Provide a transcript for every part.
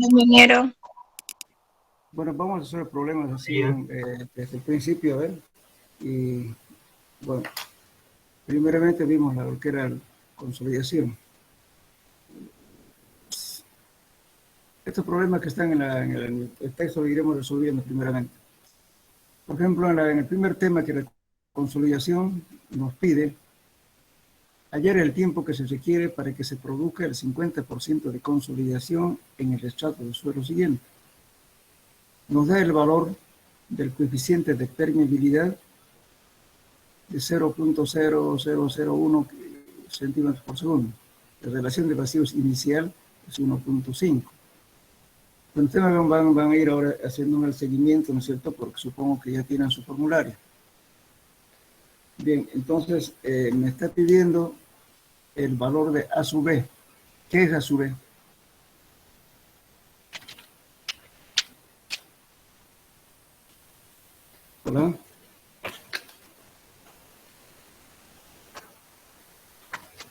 ingeniero. Bueno, vamos a hacer problemas así desde el principio, a ver. Y bueno, primeramente vimos lo que era la consolidación. Estos problemas que están en el texto lo iremos resolviendo primeramente. Por ejemplo, en el primer tema, que la consolidación nos pide hallar el tiempo que se requiere para que se produzca el 50% de consolidación en el estrato del suelo siguiente. Nos da el valor del coeficiente de permeabilidad de 0.0001 centímetros por segundo. La relación de vacíos inicial es 1.5. Ustedes van a ir ahora haciendo el seguimiento, ¿no es cierto? Porque supongo que ya tienen su formulario. Bien, entonces me está pidiendo el valor de A sub B. ¿Qué es A sub B? ¿Hola?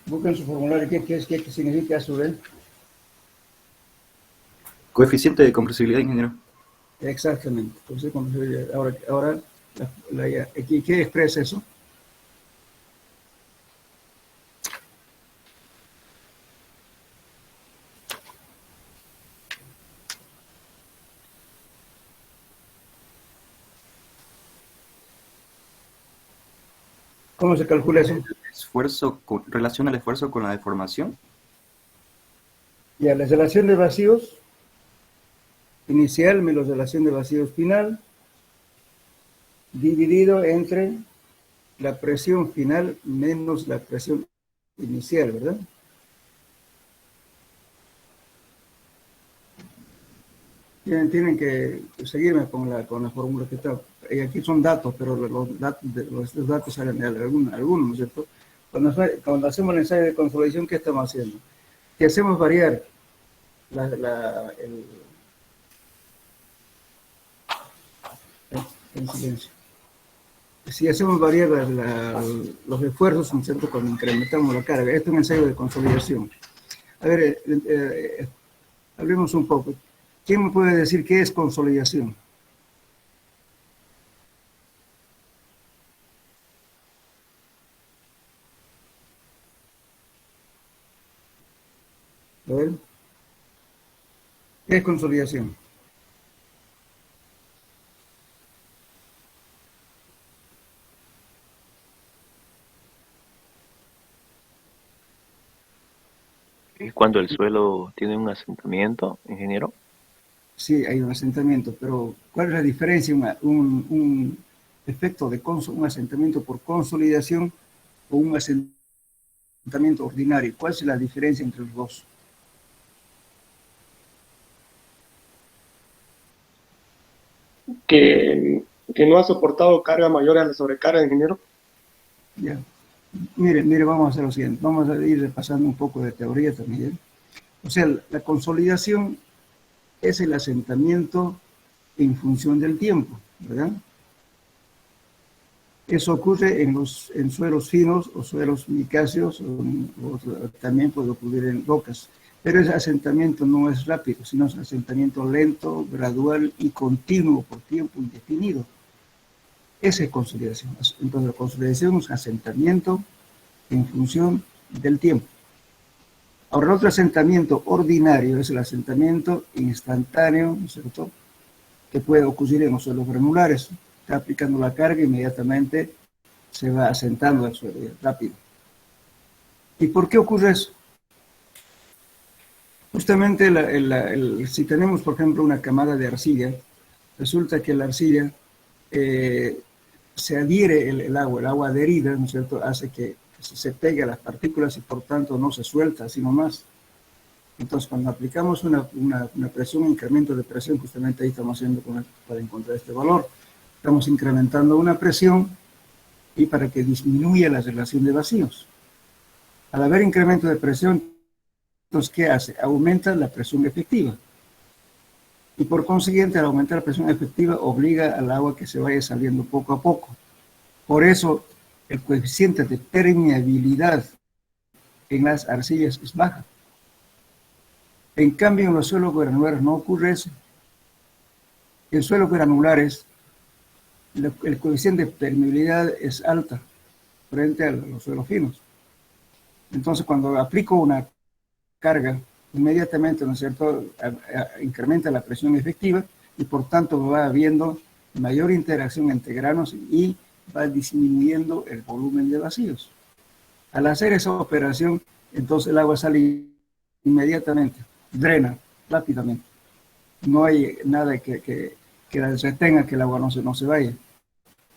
Busquen su formulario. ¿Qué significa A sub B? Coeficiente de compresibilidad, ingeniero. Exactamente. Entonces, ahora ¿qué expresa eso? ¿Cómo se calcula eso? Relación al esfuerzo con la deformación. Ya, la relación de vacíos inicial menos relación de vacíos final, dividido entre la presión final menos la presión inicial, ¿verdad? Tienen que seguirme con la fórmula que está. Y aquí son datos, pero estos datos salen de algunos, ¿no es cierto? Cuando hacemos el ensayo de consolidación, ¿qué estamos haciendo? Que hacemos variar en silencio. Si hacemos variar los esfuerzos, ¿no es cierto?, cuando incrementamos la carga. Esto es un ensayo de consolidación. A ver, hablemos un poco. ¿Quién me puede decir qué es consolidación? A ver. ¿Qué es consolidación? ¿Es cuando el suelo tiene un asentamiento, ingeniero? Sí, hay un asentamiento, pero ¿cuál es la diferencia? Un efecto de un asentamiento por consolidación o un asentamiento ordinario. ¿Cuál es la diferencia entre los dos? Que no ha soportado carga mayor a la sobrecarga, ingeniero. Ya. Mire, vamos a hacer lo siguiente. Vamos a ir repasando un poco de teoría también. O sea, la consolidación es el asentamiento en función del tiempo, ¿verdad? Eso ocurre en suelos finos o suelos micáceos, o también puede ocurrir en rocas. Pero ese asentamiento no es rápido, sino es un asentamiento lento, gradual y continuo por tiempo indefinido. Esa es consolidación. Entonces, la consolidación es un asentamiento en función del tiempo. Ahora, el otro asentamiento ordinario es el asentamiento instantáneo, ¿no es cierto?, que puede ocurrir en los suelos granulares. Está aplicando la carga, inmediatamente se va asentando el suelo rápido. ¿Y por qué ocurre eso? Justamente si tenemos, por ejemplo, una camada de arcilla, resulta que la arcilla se adhiere el agua adherida, ¿no es cierto?, hace que se pegue a las partículas y por tanto no se suelta, sino más. Entonces, cuando aplicamos una presión, un incremento de presión, justamente ahí estamos haciendo para encontrar este valor. Estamos incrementando una presión y para que disminuya la relación de vacíos. Al haber incremento de presión, entonces, ¿qué hace? Aumenta la presión efectiva. Y por consiguiente, al aumentar la presión efectiva, obliga al agua que se vaya saliendo poco a poco. Por eso, el coeficiente de permeabilidad en las arcillas es baja. En cambio, en los suelos granulares no ocurre eso. En suelos granulares, el coeficiente de permeabilidad es alta frente a los suelos finos. Entonces, cuando aplico una carga, inmediatamente, ¿no es cierto?, incrementa la presión efectiva y por tanto va habiendo mayor interacción entre granos y va disminuyendo el volumen de vacíos. Al hacer esa operación, entonces el agua sale inmediatamente, drena rápidamente. No hay nada que retenga que el agua no se vaya,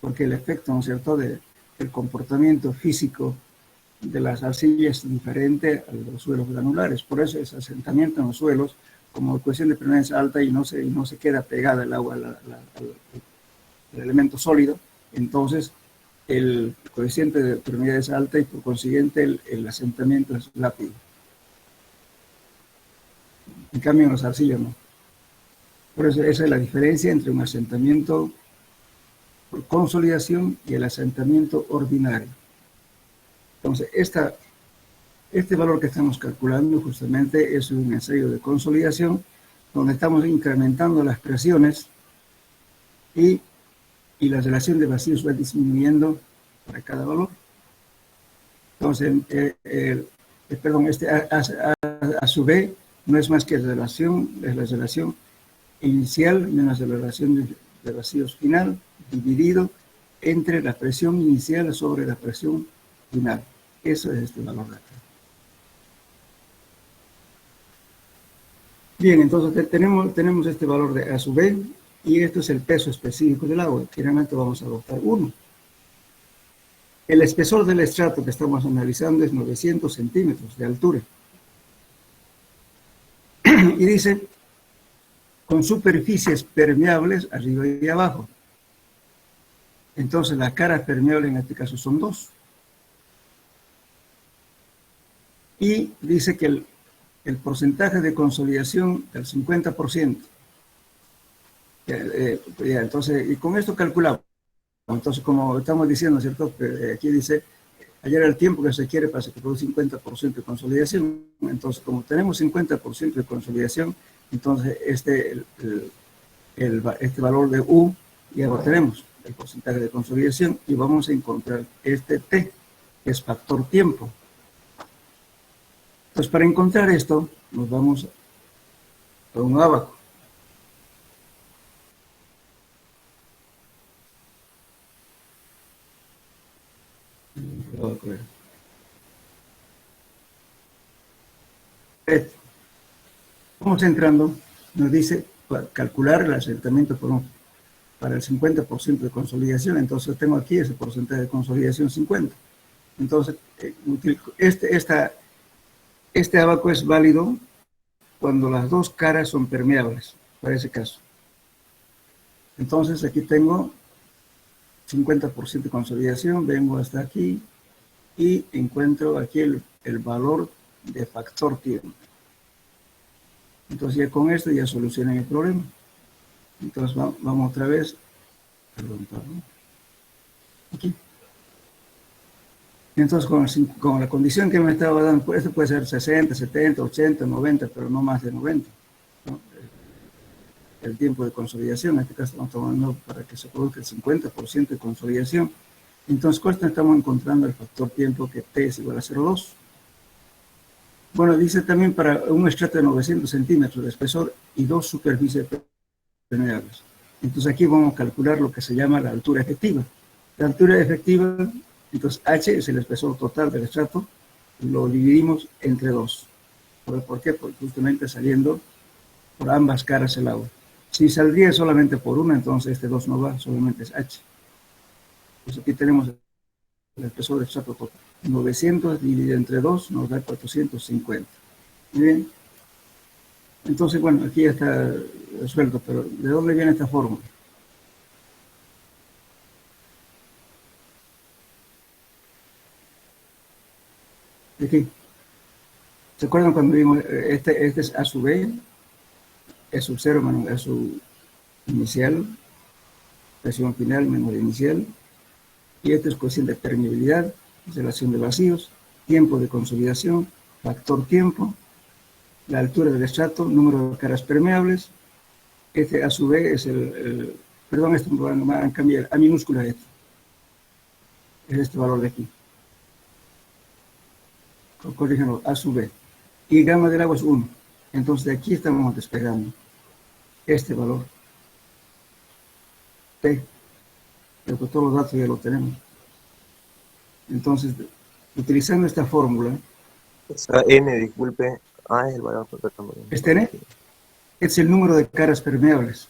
porque el efecto, ¿no es cierto?, del comportamiento físico de las arcillas es diferente al de los suelos granulares. Por eso ese asentamiento en los suelos, como ecuación de permanencia alta y no se queda pegada el agua al elemento sólido, entonces el coeficiente de permeabilidad es alta y por consiguiente el asentamiento es rápido. En cambio en los arcillas no. Por eso esa es la diferencia entre un asentamiento por consolidación y el asentamiento ordinario. Entonces, este valor que estamos calculando justamente es un ensayo de consolidación donde estamos incrementando las presiones y la relación de vacíos va disminuyendo para cada valor. Entonces, a su vez no es más que es la relación inicial menos la relación de vacíos final dividido entre la presión inicial sobre la presión final. Eso es este valor de acá. Bien, entonces tenemos este valor de A sub B y esto es el peso específico del agua. Finalmente vamos a adoptar 1. El espesor del estrato que estamos analizando es 900 centímetros de altura. Y dice, con superficies permeables arriba y abajo. Entonces la cara permeable en este caso son 2. Y dice que el porcentaje de consolidación del 50%. Entonces, y con esto calculamos. Entonces, como estamos diciendo, ¿cierto? Aquí dice, hallar el tiempo que se quiere para que se produzca 50% de consolidación. Entonces, como tenemos 50% de consolidación, entonces este valor de U ya lo tenemos, el porcentaje de consolidación, y vamos a encontrar este T, que es factor tiempo. Entonces, para encontrar esto, nos vamos a un abaco. Vamos entrando, nos dice calcular el asentamiento para el 50% de consolidación. Entonces tengo aquí ese porcentaje de consolidación 50. Entonces, este abaco es válido cuando las dos caras son permeables, para ese caso. Entonces aquí tengo 50% de consolidación, vengo hasta aquí y encuentro aquí el valor de factor tiempo. Entonces ya con esto ya solucioné el problema. Entonces vamos otra vez. Perdón. Aquí. Entonces con la condición que me estaba dando, pues esto puede ser 60, 70, 80, 90, pero no más de 90. ¿No? El tiempo de consolidación, en este caso estamos tomando para que se produzca el 50% de consolidación. Entonces con esto estamos encontrando el factor tiempo que T es igual a 0,2. Bueno, dice también para un estrato de 900 centímetros de espesor y 2 superficies permeables. Entonces aquí vamos a calcular lo que se llama la altura efectiva. La altura efectiva, entonces H es el espesor total del estrato, lo dividimos entre 2. ¿Por qué? Porque justamente saliendo por ambas caras el agua. Si saldría solamente por una, entonces este 2 no va, solamente es H. Pues aquí tenemos el espesor del estrato total. 900 dividido entre 2 nos da 450. Muy bien. Entonces, bueno, aquí ya está resuelto, pero ¿de dónde viene esta fórmula? De aquí. ¿Se acuerdan cuando vimos este es A sub B, E sub 0 menos E sub inicial, presión final menos la inicial, y este es coeficiente de permeabilidad, relación de vacíos, tiempo de consolidación, factor tiempo, la altura del estrato, número de caras permeables. Este a su vez es perdón, esto me van a cambiar a minúscula esto. Es este valor de aquí. Corríjanlo, a su vez. Y gamma del agua es 1. Entonces de aquí estamos despegando este valor. T. Pero con todos los datos ya lo tenemos. Entonces, utilizando esta fórmula. Esa N, disculpe. Ah, es el valor correcto. Este N es el número de caras permeables.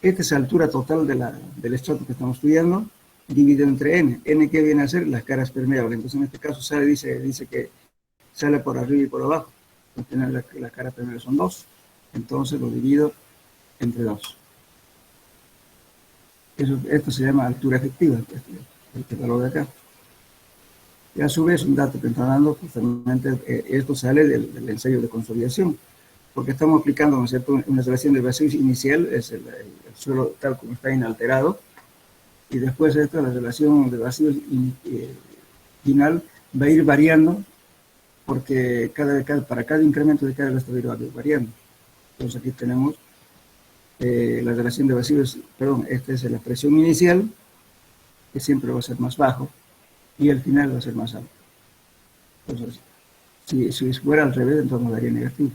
Esta es la altura total del estrato que estamos estudiando, dividido entre N. N, ¿qué viene a ser? Las caras permeables. Entonces, en este caso, dice que sale por arriba y por abajo. Entonces, la cara permeable son 2. Entonces, lo divido entre 2. Esto se llama altura efectiva, este valor de acá. Y a su vez, un dato que está dando, justamente, esto sale del ensayo de consolidación, porque estamos aplicando, ¿no es cierto?, una relación de vacíos inicial, es el suelo tal como está inalterado, y después la relación de vacíos final va a ir variando, porque para cada incremento de carga esto va a ir variando. Entonces aquí tenemos la relación de vacíos, esta es la presión inicial, que siempre va a ser más bajo, y el final va a ser más alto. Entonces, si fuera al revés, entonces nos daría negativo.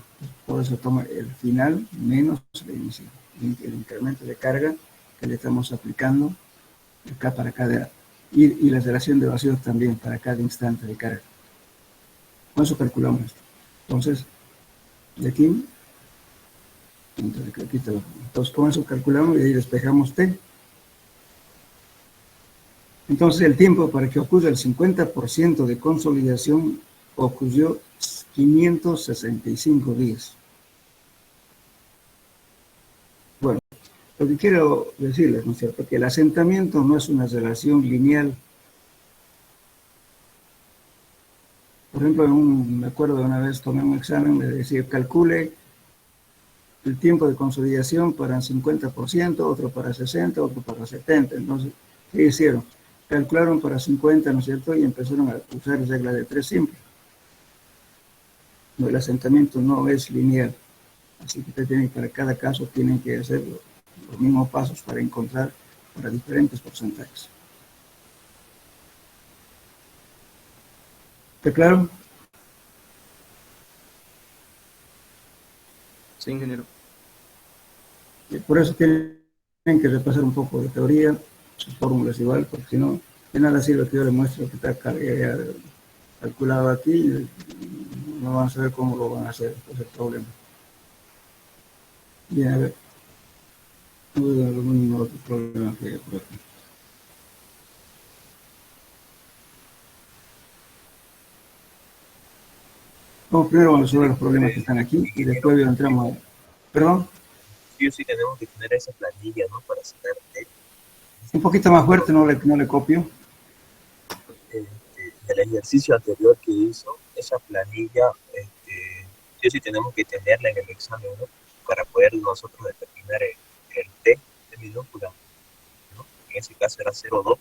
Por eso toma el final menos la inicial, el incremento de carga que le estamos aplicando acá para cada, y la relación de vacíos también para cada instante de carga. Con eso calculamos esto. Entonces, de aquí, entonces con eso calculamos y ahí despejamos T. Entonces el tiempo para que ocurra el 50% de consolidación ocurrió 565 días. Bueno, lo que quiero decirles, ¿no es cierto?, que el asentamiento no es una relación lineal. Por ejemplo, me acuerdo de una vez tomé un examen, me decía, calcule el tiempo de consolidación para el 50%, otro para 60%, otro para 70%. Entonces, ¿qué hicieron? Calcularon para 50, ¿no es cierto? Y empezaron a usar regla de 3 simple. No, el asentamiento no es lineal. Así que para cada caso tienen que hacer los mismos pasos para encontrar para diferentes porcentajes. ¿Está claro? Sí, ingeniero. Y por eso tienen que repasar un poco de teoría, sus fórmulas igual, porque si no, de nada sirve que yo les muestre que está calculado aquí, y no van a saber cómo lo van a hacer, ese es el problema. Bien, a ver. No veo algún otro problema que hay por aquí. Primero vamos a resolver los problemas que están aquí y después entramos a... ¿Perdón? Sí o sí tenemos que tener esa planilla, ¿no? Para sacar Un poquito más fuerte, no le copio. el ejercicio anterior que hizo, esa planilla, sí o sí tenemos que tenerla en el examen, ¿no? Para poder nosotros determinar el T de minúscula, ¿no? En ese caso era 0,2.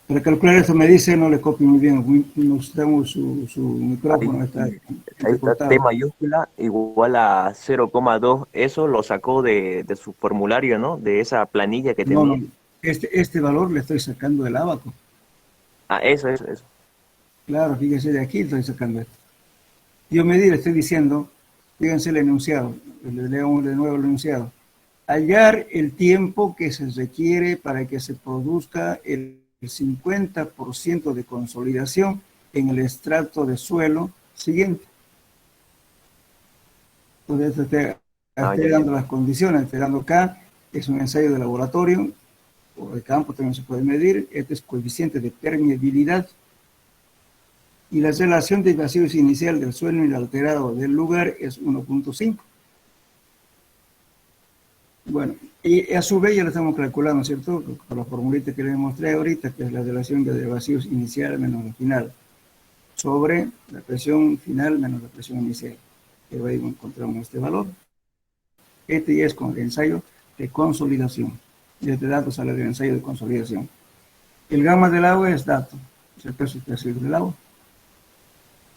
Para calcular eso me dice, no le copio muy bien, nos damos su micrófono. Ahí está T mayúscula igual a 0,2. Eso lo sacó de su formulario, ¿no? De esa planilla que tenía. No, este valor le estoy sacando del abaco. Ah, eso. Claro, fíjense, de aquí estoy sacando esto. Yo le estoy diciendo, fíjense el enunciado, le leo de nuevo el enunciado. Hallar el tiempo que se requiere para que se produzca el 50% de consolidación en el estrato de suelo siguiente. Entonces, estoy dando las condiciones, estoy dando acá, es un ensayo de laboratorio, o de campo también se puede medir, este es coeficiente de permeabilidad, y la relación de vacíos inicial del suelo inalterado del lugar es 1.5. Bueno, y a su vez ya lo estamos calculando, ¿cierto? Con la formulita que les mostré ahorita, que es la relación de vacíos inicial menos la final, sobre la presión final menos la presión inicial. Que ahí encontramos este valor. Este ya es con el ensayo de consolidación. Y este dato sale del ensayo de consolidación. El gamma del agua es dato. es el peso específico del agua.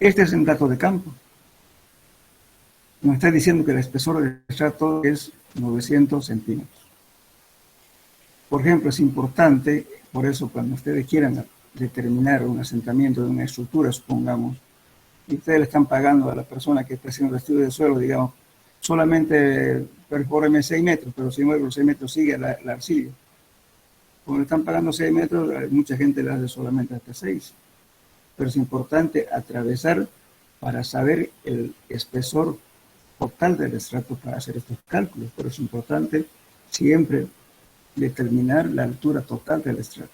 Este es un dato de campo. Nos está diciendo que el espesor del estrato es 900 centímetros. Por ejemplo, es importante, por eso cuando ustedes quieran determinar un asentamiento de una estructura, supongamos, y ustedes le están pagando a la persona que está haciendo el estudio de suelo, digamos, solamente perfóreme 6 metros, pero sin embargo los 6 metros sigue la arcilla. Como le están pagando 6 metros, mucha gente le hace solamente hasta 6. Pero es importante atravesar para saber el espesor total del estrato para hacer estos cálculos. Pero es importante siempre determinar la altura total del estrato.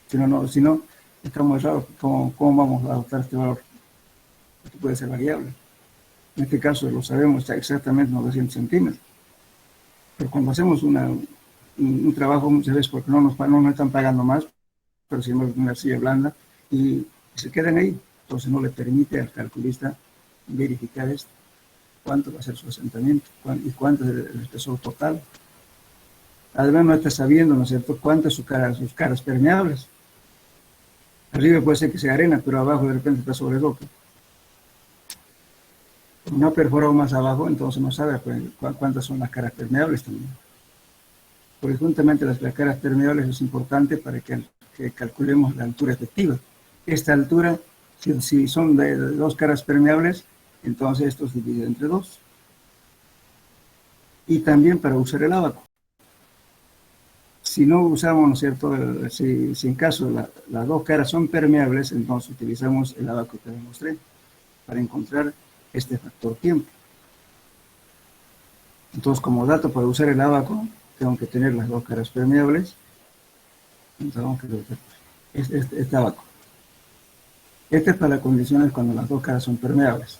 Si no estamos errados, ¿cómo vamos a adoptar este valor? Esto puede ser variable. En este caso lo sabemos, está exactamente 900 centímetros. Pero cuando hacemos un trabajo muchas veces porque no nos están pagando más, pero si no es una arcilla blanda y se quedan ahí, entonces no le permite al calculista verificar esto, cuánto va a ser su asentamiento y cuánto es el espesor total. Además no está sabiendo, ¿no es cierto?, cuántas sus caras permeables. Arriba puede ser que sea arena, pero abajo de repente está sobre roca. No ha perforado más abajo, entonces no sabe cuántas son las caras permeables también. Porque juntamente las caras permeables es importante para que calculemos la altura efectiva. Esta altura, si son de 2 caras permeables, entonces esto se divide entre 2. Y también para usar el ábaco. Si no usamos, ¿no es cierto?, si en caso las 2 caras son permeables, entonces utilizamos el ábaco que demostré para encontrar este factor tiempo. Entonces, como dato para usar el ábaco, tengo que tener las 2 caras permeables. Entonces, este ábaco. Este es para condiciones cuando las 2 caras son permeables.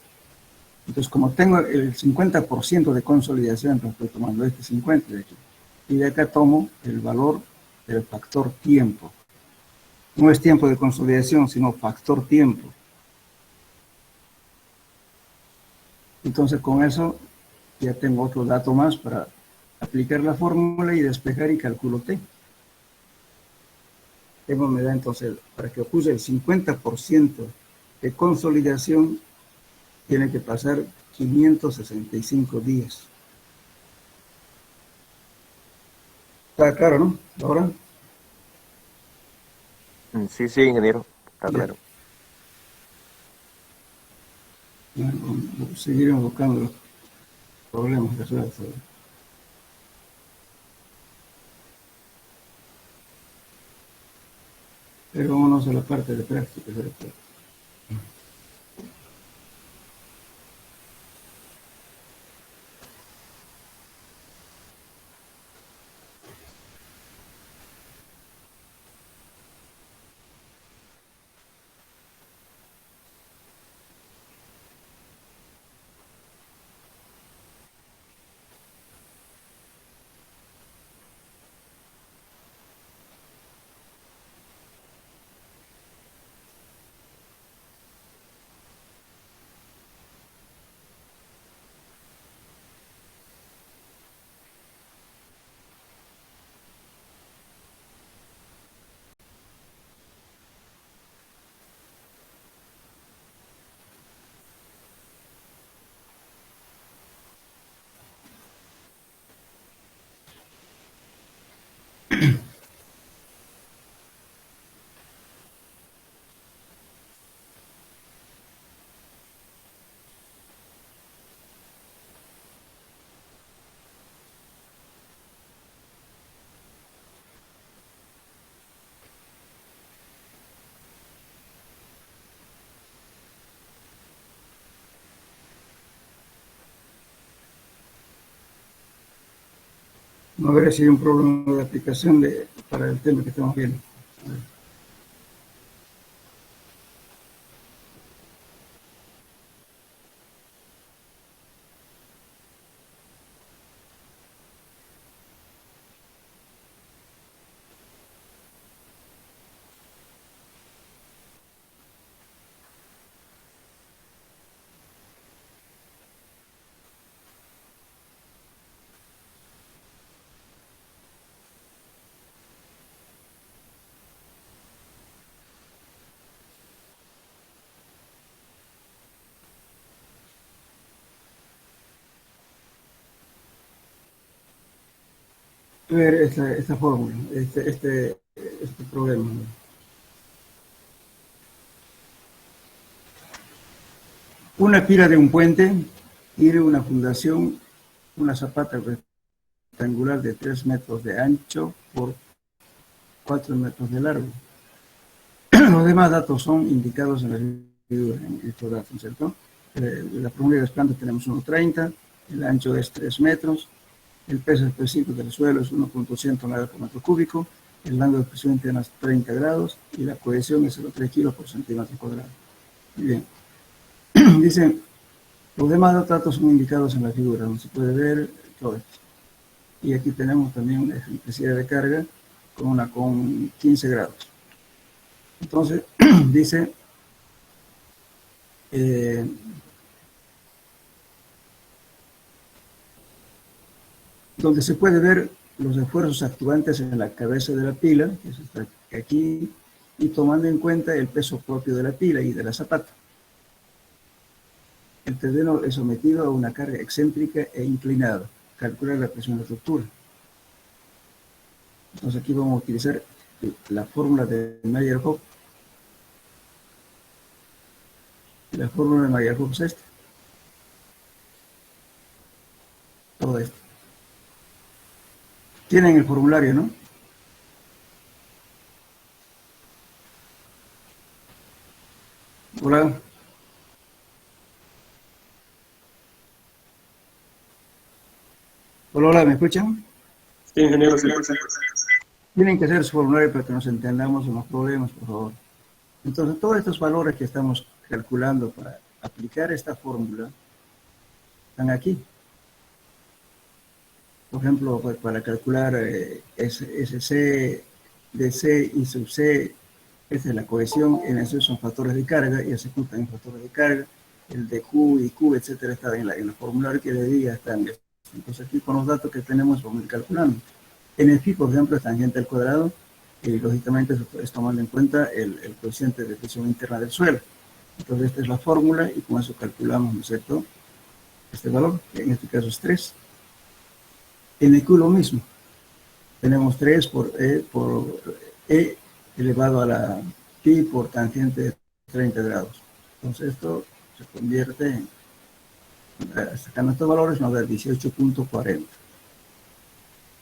Entonces, como tengo el 50% de consolidación, entonces estoy tomando este 50% de aquí. Y de acá tomo el valor del factor tiempo. No es tiempo de consolidación, sino factor tiempo. Entonces, con eso ya tengo otro dato más para aplicar la fórmula y despejar y calculo T. Esto me da entonces, para que ocurra el 50% de consolidación, tiene que pasar 565 días. Está claro, ¿no? Ahora. Sí, sí, ingeniero, está Ya. claro. Bueno, seguiremos buscando los problemas que resuelven. Pero vámonos a la parte de práctica. No habrá sido un problema de aplicación para el tema que estamos viendo. ver esta fórmula, este problema. Una pila de un puente tiene una fundación, una zapata rectangular de 3 metros de ancho por 4 metros de largo. Los demás datos son indicados en la figura, en estos datos, ¿cierto? La profundidad de las plantas tenemos 1,30, el ancho es 3 metros, el peso específico del suelo es 1.109 por metro cúbico, el ángulo de presión interna es 30 grados y la cohesión es 0,3 kilos por centímetro cuadrado. Muy bien. Dice, los demás datos son indicados en la figura, donde se puede ver todo esto. Y aquí tenemos también una electricidad de carga con 15 grados. Entonces, dice, donde se puede ver los esfuerzos actuantes en la cabeza de la pila, que está aquí, y tomando en cuenta el peso propio de la pila y de la zapata. El terreno es sometido a una carga excéntrica e inclinada. Calcular la presión de estructura. Entonces aquí vamos a utilizar la fórmula de Mayer-Hoff. La fórmula de Mayer-Hoff es esta. Todo esto. Tienen el formulario, ¿no? Hola. Hola, ¿me escuchan? Sí, ingeniero, sí. Tienen que hacer su formulario para que nos entendamos en los problemas, por favor. Entonces, todos estos valores que estamos calculando para aplicar esta fórmula están aquí. Por ejemplo, para calcular SC, DC y sub C, esta es la cohesión, NC son factores de carga y SQ también factores de carga, el de Q y Q, etcétera, está en el formulario que le di, están. Entonces aquí con los datos que tenemos vamos a ir calculando. En el phi, por ejemplo, es tangente al cuadrado y lógicamente es tomando en cuenta el coeficiente de presión interna del suelo. Entonces esta es la fórmula y con eso calculamos, ¿no es cierto?, este valor, que en este caso es 3. En el Q lo mismo. Tenemos 3 por E elevado a la pi por tangente de 30 grados. Entonces esto se convierte en, sacando estos valores, nos da 18.40.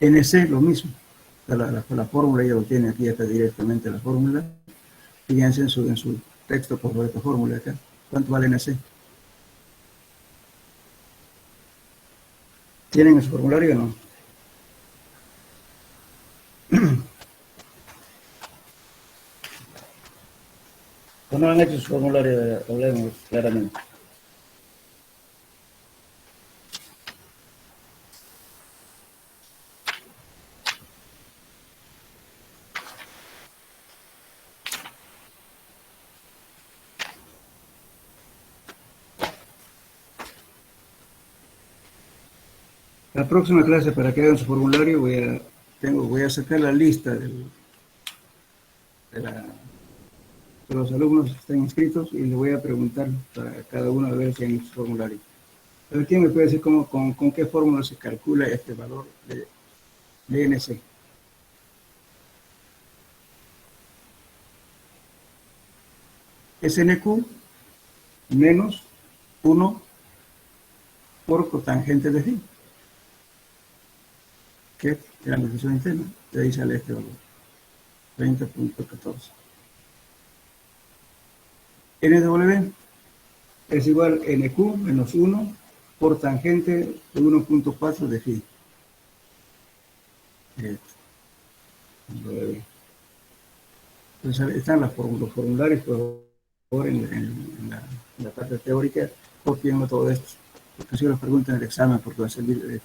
NC lo mismo. La fórmula ya lo tiene aquí, está directamente la fórmula. Fíjense en su texto por favor, esta fórmula acá. ¿Cuánto vale NC? ¿Tienen el formulario o no? ¿O no han hecho su formulario? Hablemos claramente. La próxima clase, para que hagan su formulario, voy a sacar la lista de los alumnos que están inscritos y les voy a preguntar para cada uno a ver si han hecho su formulario. Pero ¿quién me puede decir con qué fórmula se calcula este valor de NC? SNQ menos 1 por cotangente de phi, que es la presión interna. De ahí sale este valor, 30.14. NW es igual a NQ menos 1 por tangente de 1.4 de phi. Entonces están los formularios, por favor, en la parte teórica, copienlo todo esto, porque si los preguntan en el examen, porque va a servir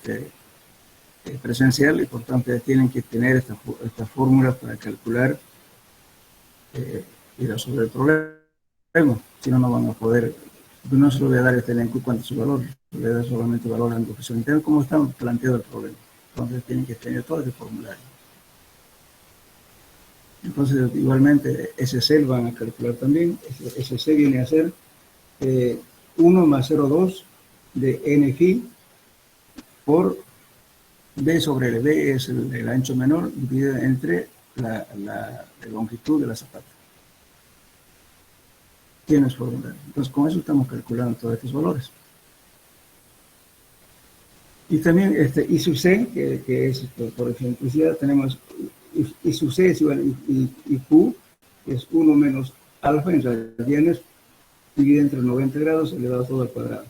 presencial y por tanto tienen que tener esta fórmula para calcular y resolver el problema. Si no, no van a poder. No se lo voy a dar este elenco cuánto es su valor, le voy a dar solamente valor a la cohesión interna, cómo están planteado el problema. Entonces tienen que tener todo ese formulario. Entonces igualmente SC lo van a calcular también. SC viene a ser 1 más 0,2 de N phi por B sobre el B es el ancho menor dividido entre la longitud de la zapata. Tienes fórmula. Entonces, con eso estamos calculando todos estos valores. Y también I sub C, que es, por ejemplo, ya tenemos I sub C es igual a I Q, que es 1 menos alfa en radianes, dividido entre 90 grados elevado todo al cuadrado.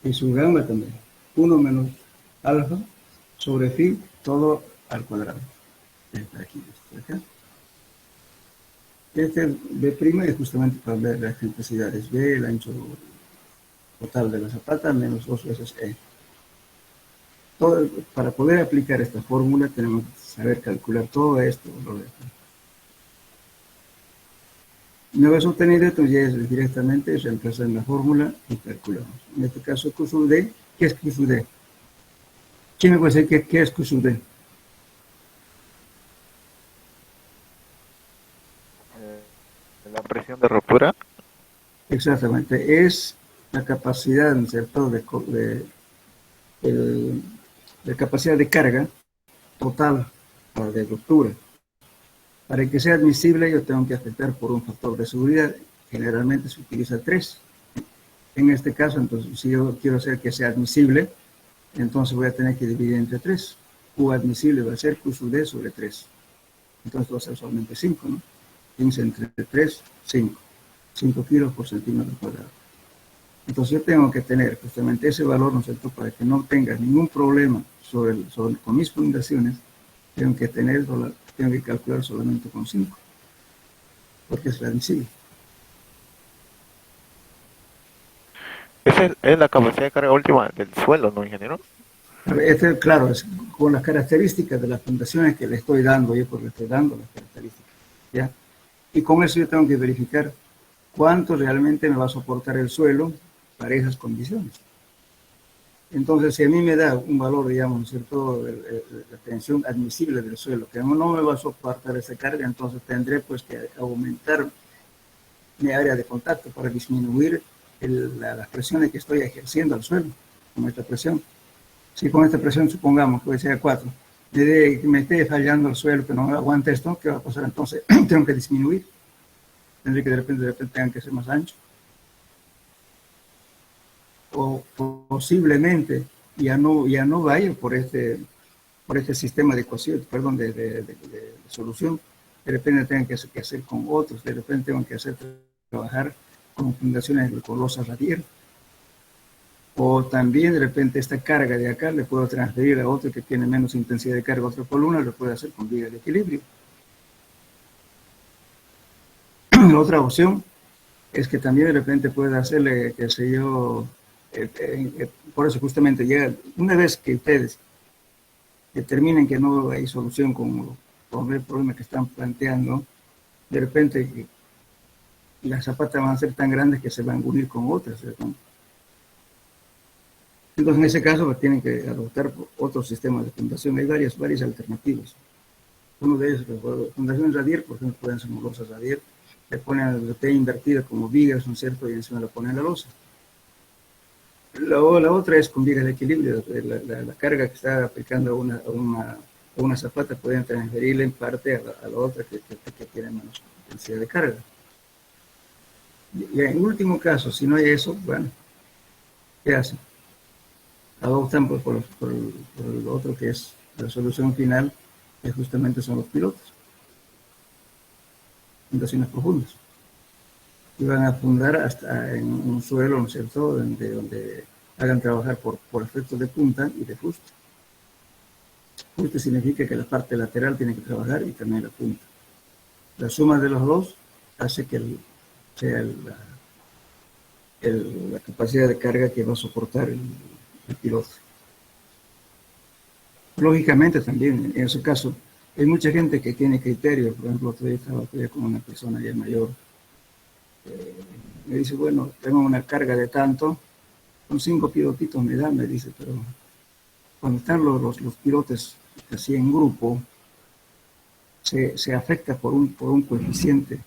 Y su gamma también, 1 menos alfa sobre phi, todo al cuadrado. Aquí, acá. B' es justamente para ver las excentricidades. B, el ancho total de la zapata, menos 2 veces E. Para poder aplicar esta fórmula tenemos que saber calcular todo esto. Una vez obtenido esto, ya es directamente reemplazar en la fórmula y calculamos. En este caso, Q sub D, ¿qué es Q sub D? ¿Quién me puede decir qué es Q sub D? La presión de ruptura. Exactamente, es la capacidad, ¿no es cierto?, de capacidad de carga total de ruptura. Para que sea admisible, yo tengo que afectar por un factor de seguridad. Generalmente se utiliza 3. En este caso, entonces, si yo quiero hacer que sea admisible, entonces voy a tener que dividir entre 3. Q admisible va a ser Q sub D sobre 3. Entonces va a ser solamente 5, ¿no? 15 entre 3, 5. 5 kilos por centímetro cuadrado. Entonces yo tengo que tener justamente ese valor, ¿no es cierto?, para que no tenga ningún problema con mis fundaciones, tengo que calcular solamente con 5, porque es admisible. Esa es la capacidad de carga última del suelo, ¿no, ingeniero? Claro, es con las características de las fundaciones que le estoy dando, yo porque le estoy dando las características, ¿ya? Y con eso yo tengo que verificar cuánto realmente me va a soportar el suelo para esas condiciones. Entonces, si a mí me da un valor, digamos, ¿no es cierto?, la tensión admisible del suelo, que no me va a soportar esa carga, entonces tendré pues que aumentar mi área de contacto para disminuir las presiones que estoy ejerciendo al suelo con esta presión. Si con esta presión, supongamos que sea 4, me esté fallando el suelo, que no aguante esto, ¿qué va a pasar? Entonces, tengo que disminuir. Tendré que de repente tengan que ser más ancho. O posiblemente ya no vaya por este sistema de ecuación, perdón, de solución. De repente tengan que hacer con otros, de repente tengan que trabajar con fundaciones glucosas radier. O también de repente esta carga de acá le puedo transferir a otro que tiene menos intensidad de carga, otra columna, lo puedo hacer con viga de equilibrio. La otra opción es que también de repente pueda hacerle, qué sé yo, por eso justamente ya una vez que ustedes determinen que no hay solución con el problema que están planteando, de repente las zapatas van a ser tan grandes que se van a unir con otras, ¿no? Entonces en ese caso pues, tienen que adoptar otro sistema de fundación. Hay varias alternativas. Uno de ellos, las fundaciones radier, por ejemplo, pueden ser losas radier, le ponen la T invertida como vigas, ¿no es cierto?, y encima le ponen la losa. La otra es con vigas de equilibrio, la carga que está aplicando a una zapata pueden transferirla en parte a la otra que tiene menos intensidad de carga. Y en último caso, si no hay eso, bueno, ¿qué hacen? Adoptan por el otro que es la solución final, que justamente son los pilotos. Fundaciones profundas. Y van a fundar hasta en un suelo, ¿no es cierto?, donde hagan trabajar por efectos de punta y de fuste. Fuste significa que la parte lateral tiene que trabajar y también la punta. La suma de los dos hace que sea la capacidad de carga que va a soportar el piloto. Lógicamente también, en ese caso, hay mucha gente que tiene criterios. Por ejemplo, otro día estaba con una persona ya mayor. Me dice, bueno, tengo una carga de tanto, con 5 pilotitos me dice, pero cuando están los pilotes así en grupo, se afecta por un coeficiente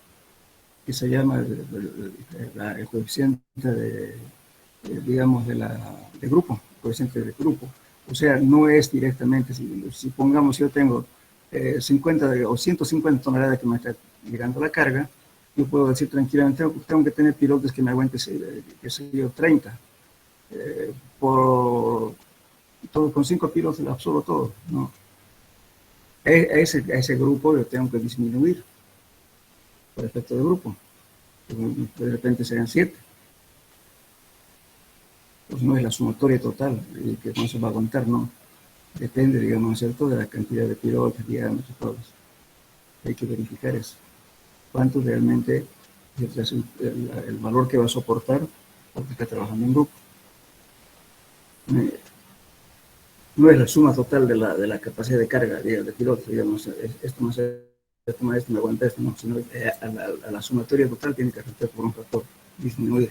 que se llama el coeficiente digamos, de grupo, coeficiente de grupo. O sea, no es directamente, si pongamos, yo tengo 50 o 150 toneladas que me está llegando la carga, yo puedo decir tranquilamente, tengo que tener pilotos que me aguanten, qué sé yo, 30. Con 5 pilotos lo absorbo todo, ¿no? A ese grupo yo tengo que disminuir por efecto de grupo. De repente serían 7. Pues no es la sumatoria total que no se va a contar, ¿no? Depende, digamos, ¿cierto?, de la cantidad de pilotos, diámetros, todo eso. Hay que verificar eso. Cuánto realmente es el valor que va a soportar porque está trabajando en grupo. No es la suma total de la capacidad de carga de pilotos, digamos, esto me aguanta esto, no, sino a la sumatoria total tiene que afectar por un factor, disminuir.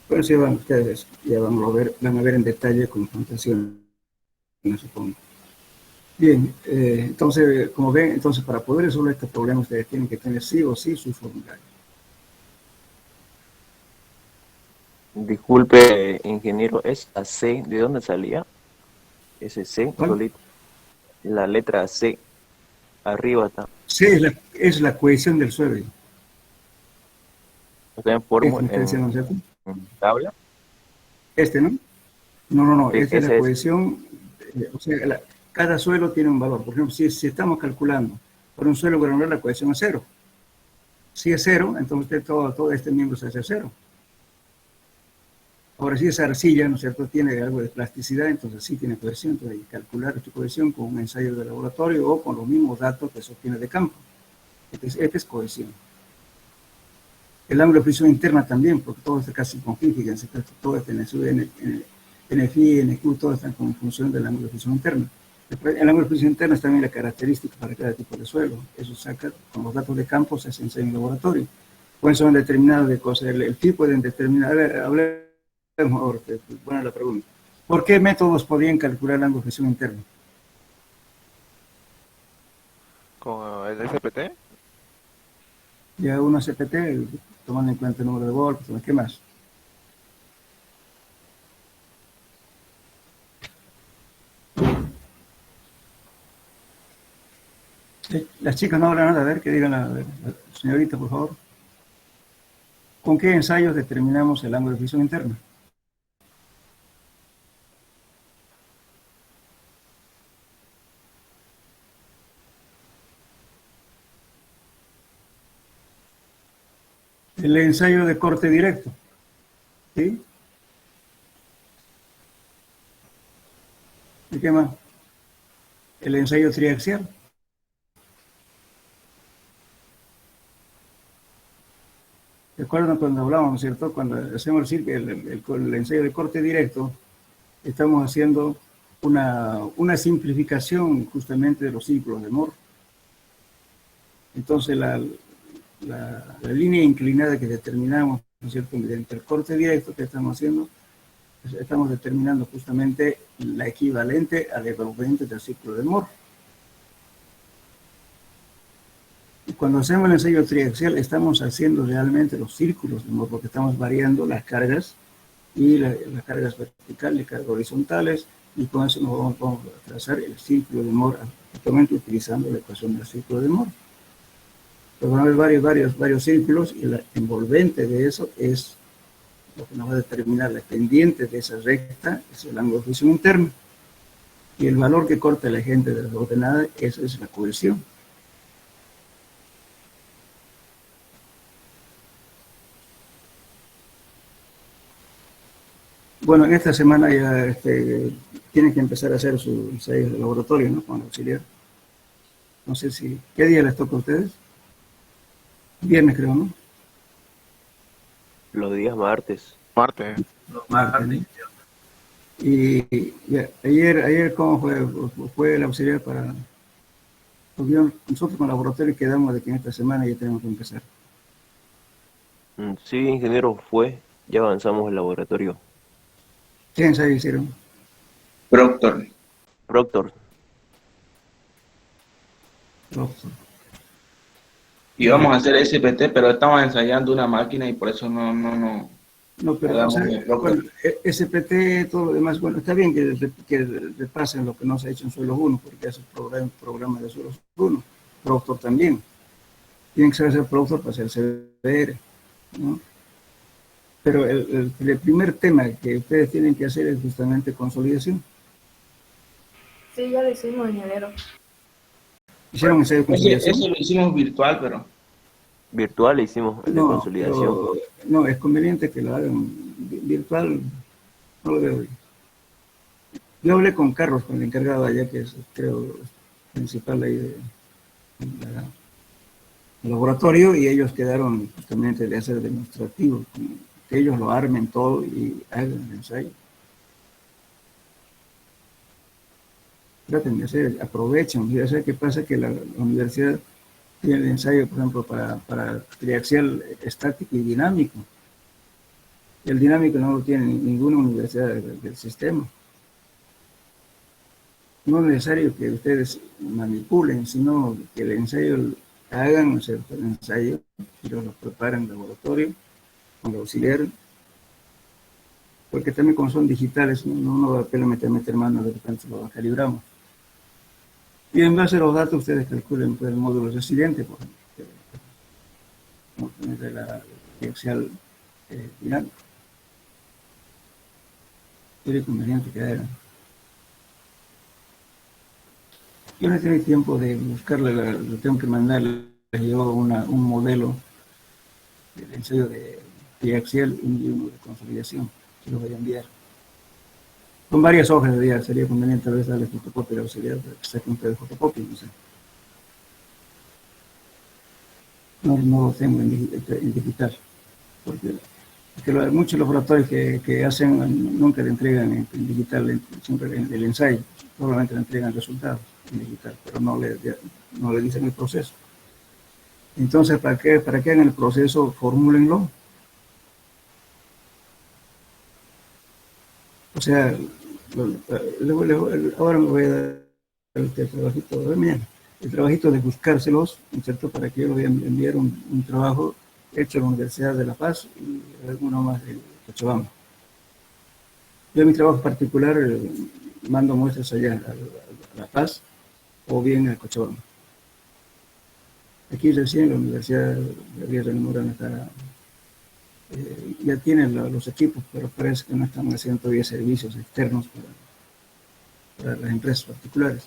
Bueno, si van ustedes, ya van a ver en detalle con confrontación, me supongo. Bien, entonces, como ven, entonces para poder resolver este problema ustedes tienen que tener sí o sí su formulario. Disculpe, ingeniero, ¿esa C de dónde salía? Ese C, ¿Cuál? solito. La letra C, arriba está. C es la cohesión del suelo. ¿Está en fórmula, Me está diciendo, ¿cierto? en tabla? ¿no? No, Sí, esta es la ese es. cohesión, o sea, cada suelo tiene un valor. Por ejemplo, si estamos calculando por un suelo granular, la cohesión es 0. Si es 0, entonces todo este miembro se hace 0. Ahora, si esa arcilla, ¿no es cierto?, tiene algo de plasticidad, entonces sí tiene cohesión. Entonces hay que calcular esta cohesión con un ensayo de laboratorio o con los mismos datos que se obtiene de campo. Esta es cohesión. El ángulo de fricción interna también, porque todo está casi confín, fíjense, todo está en NFI, NQ, todo está en función del ángulo de fricción interna. El ángulo de fricción interna es también la característica para cada tipo de suelo. Eso saca, con los datos de campo se hace ensayo en laboratorio. Pueden ser determinados de cosas. El tipo pueden determinar, a ver, hablemos ahora, buena la pregunta. ¿Por qué métodos podían calcular el ángulo de fricción interna? ¿Con el SPT? Ya uno CPT, tomando en cuenta el número de golpes, ¿qué más? Las chicas no hablan nada, a ver, que digan la señorita, por favor. ¿Con qué ensayos determinamos el ángulo de fricción interna? El ensayo de corte directo, ¿sí? ¿Y qué más? El ensayo triaxial. ¿Recuerdan cuando hablábamos, cierto? Cuando hacemos el ensayo de corte directo, estamos haciendo una simplificación justamente de los círculos de Moore. Entonces, la línea inclinada que determinamos, ¿no es cierto?, mediante el corte directo que estamos haciendo, estamos determinando justamente la equivalente al equivalente del círculo de Moore. Y cuando hacemos el ensayo triaxial, estamos haciendo realmente los círculos de Moore, porque estamos variando las cargas, y las cargas verticales y cargas horizontales, y con eso nos vamos a trazar el círculo de Moore, justamente utilizando la ecuación del círculo de Moore. Pero van a haber varios círculos, y la envolvente de eso es lo que nos va a determinar la pendiente de esa recta, es el ángulo de fricción interno. Y el valor que corta el agente de las ordenadas, eso es la cohesión. Bueno, en esta semana ya tienen que empezar a hacer sus ensayos de laboratorio, ¿no?, con el auxiliar. No sé ¿qué día les toca a ustedes? Viernes, creo, ¿no? Los días martes. Martes. Martes, ¿no? Y ayer ¿cómo fue el auxiliar para...? Nosotros con el laboratorio quedamos de que en esta semana ya tenemos que empezar. Sí, ingeniero, ya avanzamos el laboratorio. ¿Qué ensayo hicieron? Proctor. Proctor. Íbamos a hacer SPT, pero estamos ensayando una máquina y por eso no No, pero o Hagamos sea, el Proctor. bueno, SPT, todo lo demás, bueno, está bien que repasen lo que no se ha hecho en suelo 1, porque es el programa de suelo 1. Proctor también. Tienen que saber hacer Proctor para hacer CBR, ¿no? Pero el primer tema que ustedes tienen que hacer es justamente consolidación. Sí, ya lo hicimos, ingeniero. ¿Hicieron ensayo de consolidación? Eso lo hicimos virtual, pero Virtual hicimos el de No, consolidación. pero no, es conveniente que lo hagan virtual, no lo veo bien. Yo hablé con Carlos, con el encargado allá, que es, creo, principal ahí del laboratorio, y ellos quedaron justamente de hacer demostrativo, que ellos lo armen todo y hagan el ensayo. Traten de hacer, aprovechen. Ya sé qué pasa que la universidad tiene el ensayo, por ejemplo, para triaxial estático y dinámico. El dinámico no lo tiene ninguna universidad del sistema. No es necesario que ustedes manipulen, sino que el ensayo hagan, o sea, el ensayo, y lo preparan en el laboratorio, con el auxiliar, porque también como son digitales, no da pena meter mano, de repente lo calibramos. Y en base a los datos ustedes calculen pues, el módulo resiliente, por ejemplo, de la triaxial dinámica. Sería conveniente que hagan. Yo no tengo tiempo de buscarle, le tengo que mandarle yo un modelo del ensayo de triaxial y uno de consolidación, que lo voy a enviar. Con varias hojas de día, sería conveniente a veces darle fotocopia de auxiliar, para que saquen ustedes fotocopia, no sé. No lo tengo en digital, porque muchos laboratorios que hacen nunca le entregan en digital, siempre el ensayo, solamente le entregan resultados en digital, pero no le dicen el proceso. Entonces, ¿para qué hagan el proceso? Formúlenlo. O sea, ahora me voy a dar el trabajito de mañana, el trabajito de buscárselos, ¿no es cierto?, para que yo les voy a enviar un trabajo hecho en la Universidad de La Paz y alguno más de Cochabamba. Yo en mi trabajo particular mando muestras allá a La Paz o bien a Cochabamba. Aquí recién la Universidad de Río Morán ya tienen los equipos, pero parece que no están haciendo todavía servicios externos para las empresas particulares.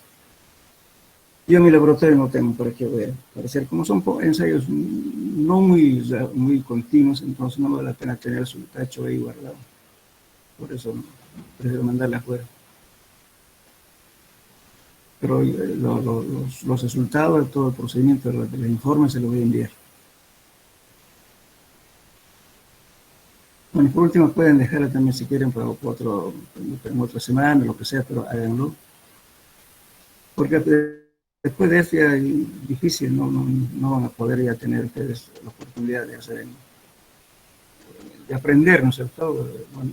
Yo en mi laboratorio no tengo para qué voy a hacer, como son ensayos no muy continuos, entonces no vale la pena tener su tacho ahí guardado. Por eso prefiero mandarle afuera. Pero los resultados de todo el procedimiento de los informes se los voy a enviar. Bueno, por último pueden dejarla también si quieren para en otra semana, lo que sea, pero háganlo. Porque después de esto ya es difícil, no van a poder ya tener ustedes la oportunidad de hacer, de aprender, ¿no es cierto? Bueno,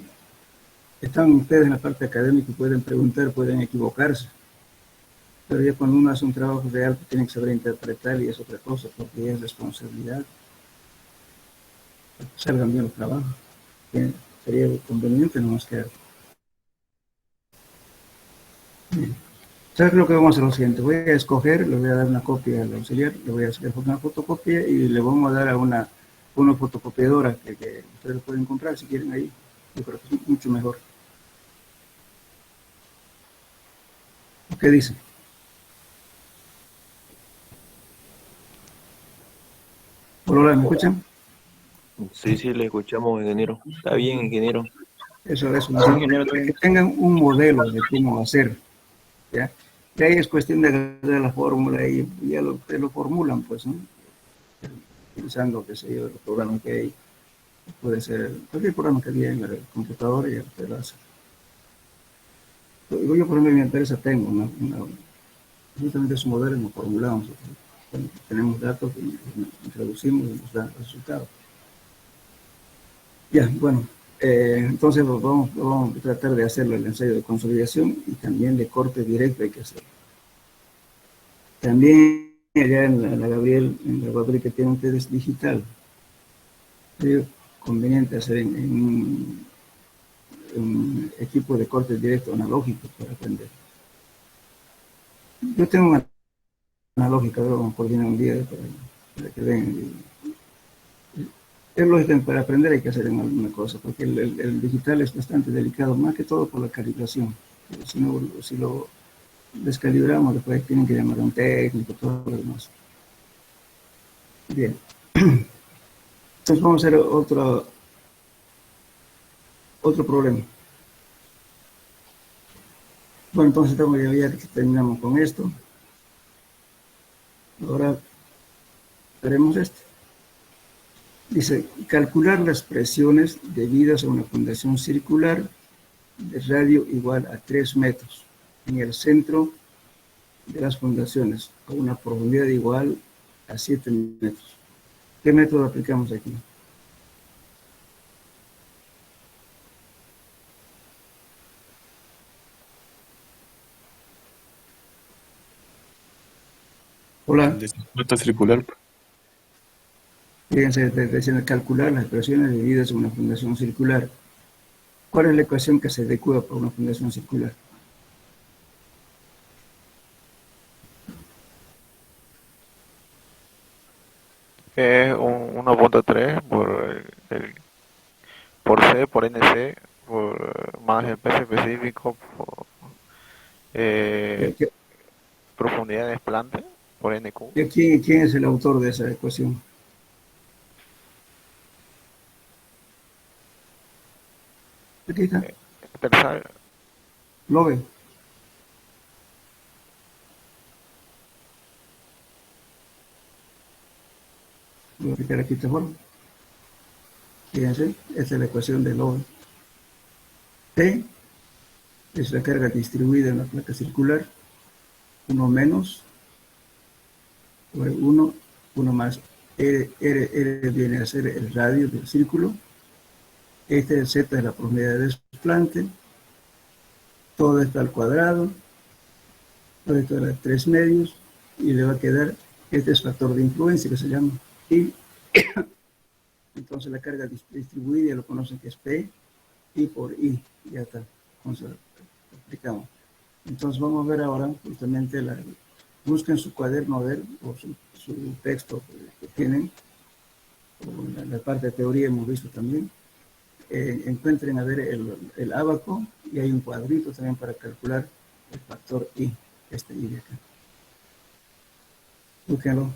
están ustedes en la parte académica y pueden preguntar, pueden equivocarse. Pero ya cuando uno hace un trabajo real, pues tiene que saber interpretar y es otra cosa, porque ya es responsabilidad. Salgan bien los trabajos. Sería conveniente no más que... ¿Sabes lo que vamos a hacer? Lo siguiente, voy a escoger, le voy a dar una copia al auxiliar, le voy a hacer una fotocopia y le vamos a dar a una fotocopiadora que ustedes pueden comprar si quieren ahí. Yo creo que es mucho mejor. ¿Qué dicen? Hola, ¿me escuchan? Sí, le escuchamos, ingeniero. Está bien, ingeniero. Eso, Sí, ingeniero, está que bien. tengan un modelo de cómo hacer, ¿ya? Y ahí es cuestión de agarrar la fórmula y ya lo formulan, pues, ¿no? Utilizando, qué sé yo, los programas que hay. Puede ser cualquier programa que haya en el computador y usted lo hace. Yo, por ejemplo, en mi empresa tengo justamente esos modelos nos formulamos. Tenemos datos y introducimos y nos dan resultados. Ya, bueno, entonces vamos a tratar de hacerlo el ensayo de consolidación y también de corte directo hay que hacerlo. También allá en la Gabriel que tienen ustedes digital. conveniente hacer en equipo de corte directo analógico para aprender. Yo tengo una analógica, vamos a coordinar un día para que vean. Es lógico, para aprender hay que hacer en alguna cosa, porque el digital es bastante delicado, más que todo por la calibración. Si lo descalibramos, después tienen que llamar a un técnico, todo lo demás. Bien. Entonces vamos a hacer otro problema. Bueno, entonces ya terminamos con esto. Ahora veremos esto. Dice, calcular las presiones debidas a una fundación circular de radio igual a 3 metros en el centro de las fundaciones, a una profundidad igual a 7 metros. ¿Qué método aplicamos aquí? Hola. De circuito circular. Fíjense, diciendo calcular las presiones debidas a una fundación circular. ¿Cuál es la ecuación que se adecua para una fundación circular? Es un 1.3 por C, por NC, más el peso específico, por profundidad de desplante, por NQ. ¿Quién es el autor de esa ecuación? Aquí está. ¿Lo ven? Voy a aplicar aquí esta forma. Fíjense, esta es la ecuación de Love. T es la carga distribuida en la placa circular, 1 menos, sobre 1 más, R viene a ser el radio del círculo, este es Z de la profundidad de desplante, todo esto al cuadrado, todo esto era 3 medios, y le va a quedar, este es factor de influencia que se llama, y entonces la carga distribuida ya lo conocen que es P, I por I, ya está, entonces lo aplicamos. Entonces vamos a ver ahora justamente, busquen su cuaderno a ver, o su texto que tienen, o la parte de teoría hemos visto también, encuentren a ver el ábaco, y hay un cuadrito también para calcular el factor I, este I de acá. Búsquenlo.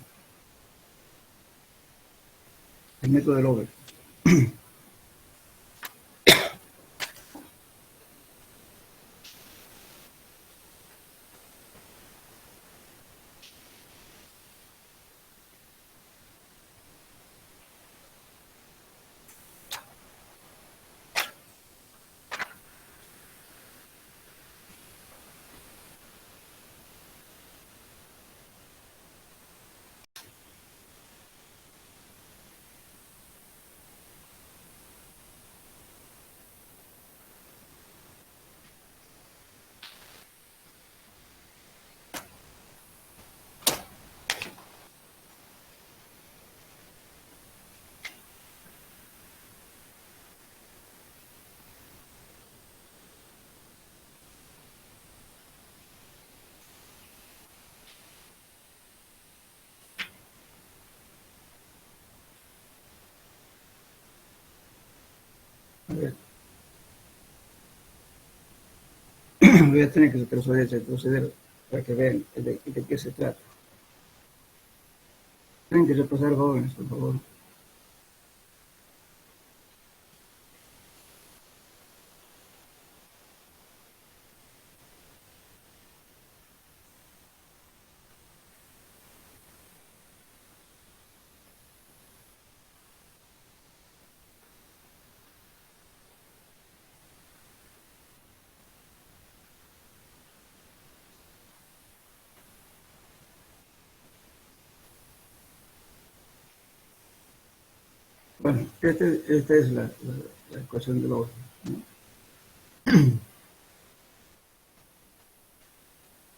El método del over. A ver. Voy a tener que retroceder para que vean de qué se trata. Tienen que repasar, jóvenes, por favor. Bueno, esta es la ecuación de Love, ¿no?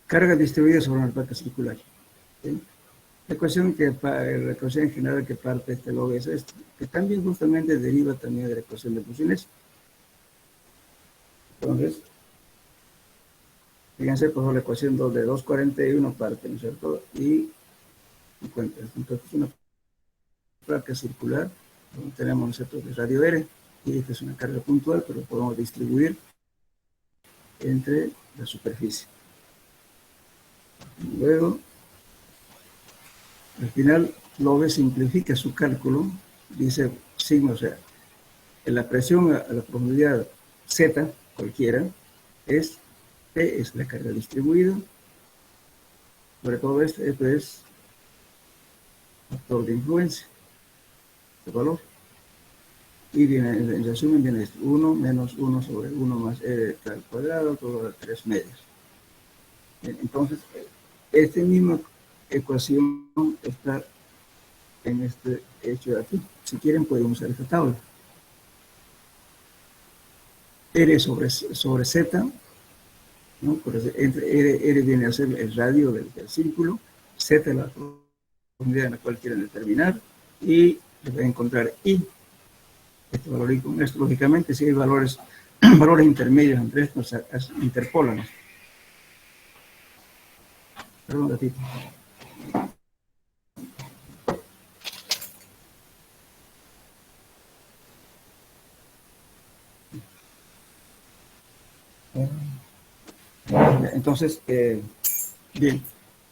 Carga distribuida sobre una placa circular, ¿sí? La ecuación general que parte este log es esta, que también justamente deriva también de la ecuación de funciones. Entonces, fíjense, por ejemplo, la ecuación 2 de 241 parte, ¿no es cierto? Y encuentra, entonces, una placa circular, donde tenemos, ¿no es cierto?, de radio R, y esta es una carga puntual, pero podemos distribuir entre la superficie. Luego, al final, Logue simplifica su cálculo, dice sigma, o sea, en la presión a la profundidad Z, cualquiera, es P, es la carga distribuida, sobre todo esto es factor de influencia, este valor, y viene, en resumen, viene esto, 1 menos 1 sobre 1 más R al cuadrado, todo a 3 medios. Entonces, esta misma ecuación está en este hecho de aquí. Si quieren, pueden usar esta tabla. R sobre Z, ¿no? Por eso, R viene a ser el radio del círculo, Z es la profundidad en la cual quieren determinar, y les voy a encontrar I, este valor I con esto. Lógicamente, si hay valores, valores intermedios entre estos, interpolan. Perdón, un ratito. Entonces, bien,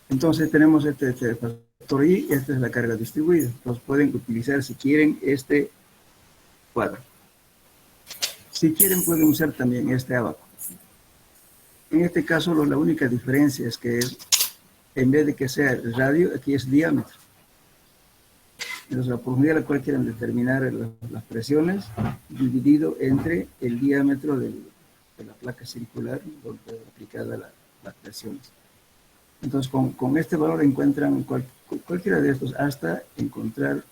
entonces tenemos este factor I, esta es la carga distribuida. Entonces pueden utilizar, si quieren, este cuadro. Si quieren, pueden usar también este abajo. En este caso, la única diferencia es que en vez de que sea el radio, aquí es diámetro. Entonces, la profundidad a la cual quieren determinar las presiones, dividido entre el diámetro de la placa circular donde aplicada las presiones. Entonces, con este valor encuentran cualquiera de estos hasta encontrar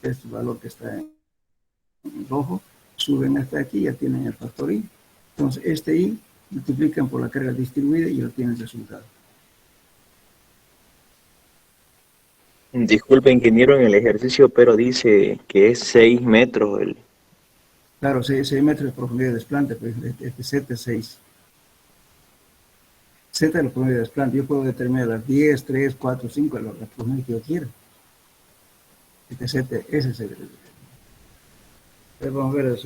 este valor que está en rojo, suben hasta aquí, ya tienen el factor I. Entonces, este I multiplican por la carga distribuida y obtienen el resultado. Disculpe, ingeniero, en el ejercicio, pero dice que es 6 metros el... Claro, 6 metros de profundidad de desplante, pues este Z es 6. Z es la profundidad de desplante. Yo puedo determinar las 10, 3, 4, 5, la profundidad que yo quiera. Este Z, ese es el... Vamos a ver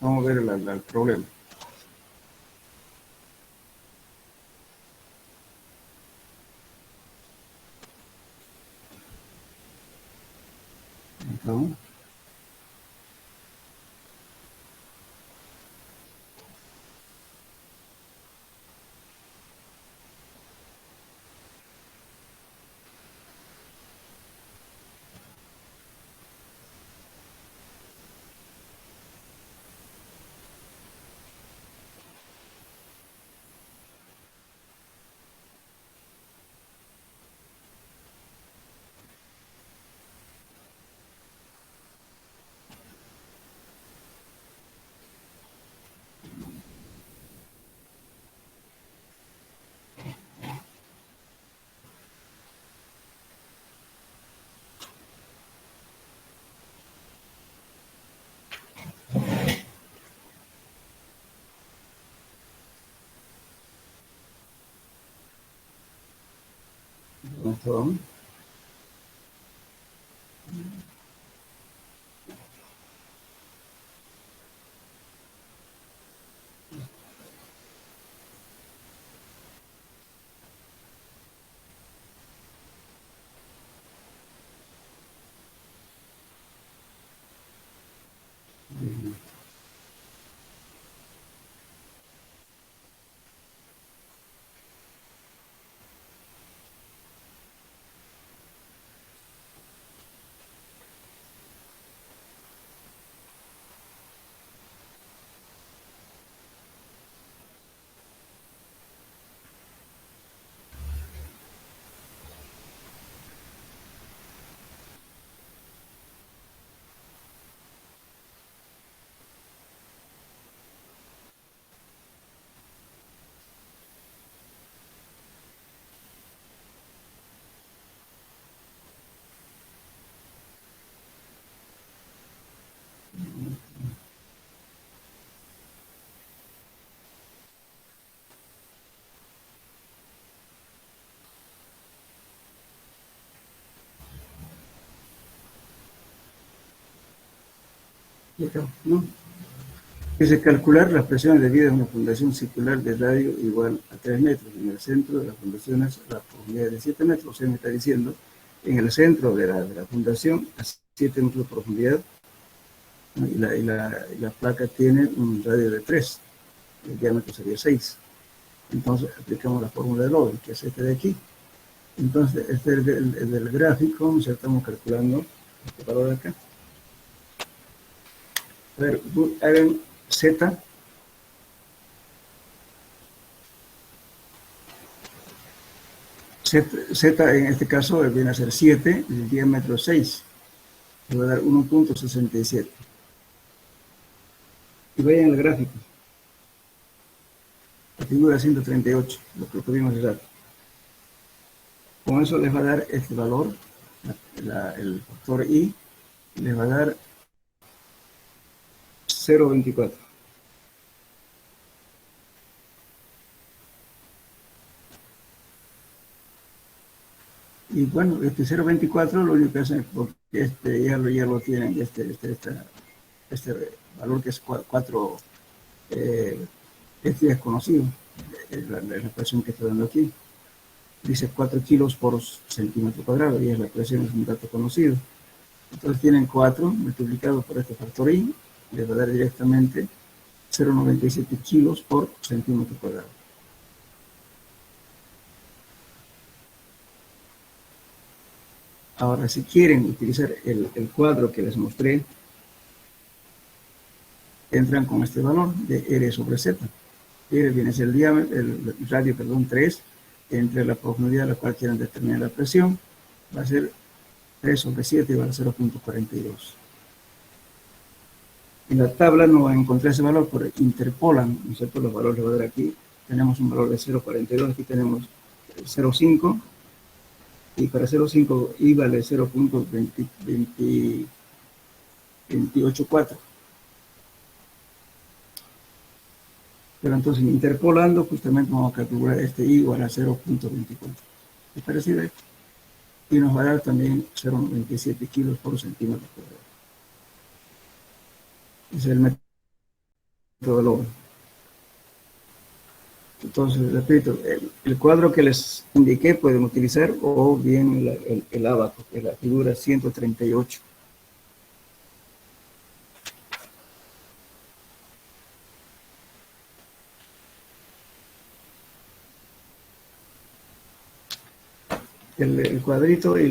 vamos a ver el problema. Entonces, Y acá, ¿no? Dice calcular las presiones debidas a una fundación circular de radio igual a 3 metros. En el centro de la fundación es la profundidad de 7 metros. O sea, me está diciendo, en el centro de la fundación, a 7 metros de profundidad, ¿no? y la placa tiene un radio de 3. El diámetro sería 6. Entonces aplicamos la fórmula de Lobel, que es este de aquí. Entonces, este es el del gráfico, ¿no? Estamos calculando este valor de acá. A ver, hagan Z. Z en este caso viene a ser 7, el diámetro 6. Le voy a dar 1.67. Y vayan al gráfico. La figura 138, lo que vimos hace rato. Con eso les va a dar este valor, el factor I, les va a dar 0.24. Y bueno, este 0.24 lo único que hacen es porque ya lo tienen, este valor que es 4, este es conocido, la presión que está dando aquí. Dice 4 kilos por centímetro cuadrado, y la presión es un dato conocido. Entonces tienen 4 multiplicado por este factor I, les va a dar directamente 0.97 kilos por centímetro cuadrado. Ahora, si quieren utilizar el cuadro que les mostré, entran con este valor de R sobre Z. R viene a ser el diámetro, el radio, 3, entre la profundidad a la cual quieran determinar la presión, va a ser 3 sobre 7 igual a 0.42. En la tabla no van a encontrar ese valor, pero interpolan, ¿no es cierto? Los valores los voy a dar aquí. Tenemos un valor de 0.42, aquí tenemos 0.5, y para 0.5 I vale 0.284. Pero entonces, interpolando, justamente vamos a calcular este I igual a 0.24. ¿Es parecido a esto? Y nos va a dar también 0.97 kilos por centímetro cuadrado. Ese es el método de Lobel. Entonces, repito, el cuadro que les indiqué pueden utilizar, o bien el ábaco, que es la figura 138. El cuadrito y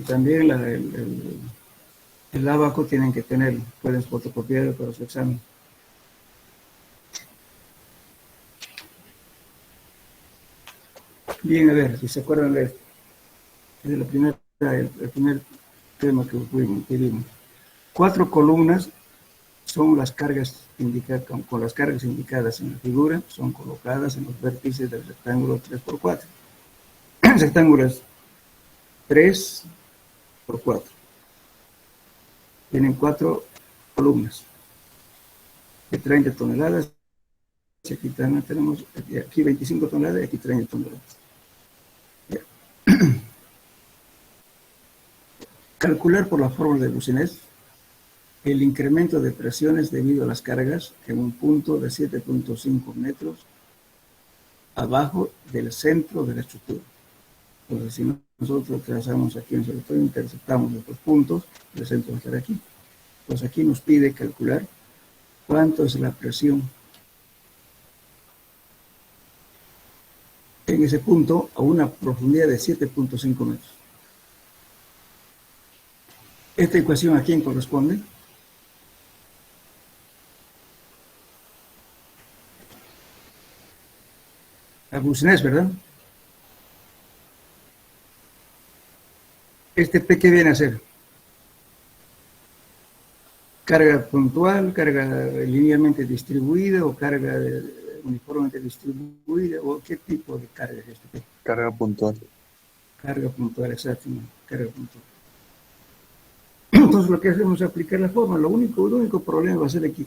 también el ábaco tienen que tener, pueden fotocopiar para su examen. Bien, a ver, si se acuerdan de esto. Es el primer tema que vimos. 4 columnas son las cargas indicadas, con las cargas indicadas en la figura, son colocadas en los vértices del rectángulo 3x4. El rectángulo es 3x4. Tienen 4 columnas de 30 toneladas. Aquí también tenemos aquí 25 toneladas y aquí 30 toneladas. Calcular por la fórmula de Boussinesq el incremento de presiones debido a las cargas en un punto de 7.5 metros abajo del centro de la estructura. Entonces, si nosotros trazamos aquí en el sector, interceptamos estos puntos, el centro va a estar aquí. Entonces, aquí nos pide calcular cuánto es la presión en ese punto a una profundidad de 7.5 metros. ¿Esta ecuación a quién corresponde? A Boussinesq, ¿verdad? Este P, ¿qué viene a ser? ¿Carga puntual, carga linealmente distribuida o carga uniformemente distribuida? ¿O qué tipo de carga es este P? Carga puntual. Carga puntual, exacto, carga puntual. Entonces lo que hacemos es aplicar la forma. El único problema va a ser aquí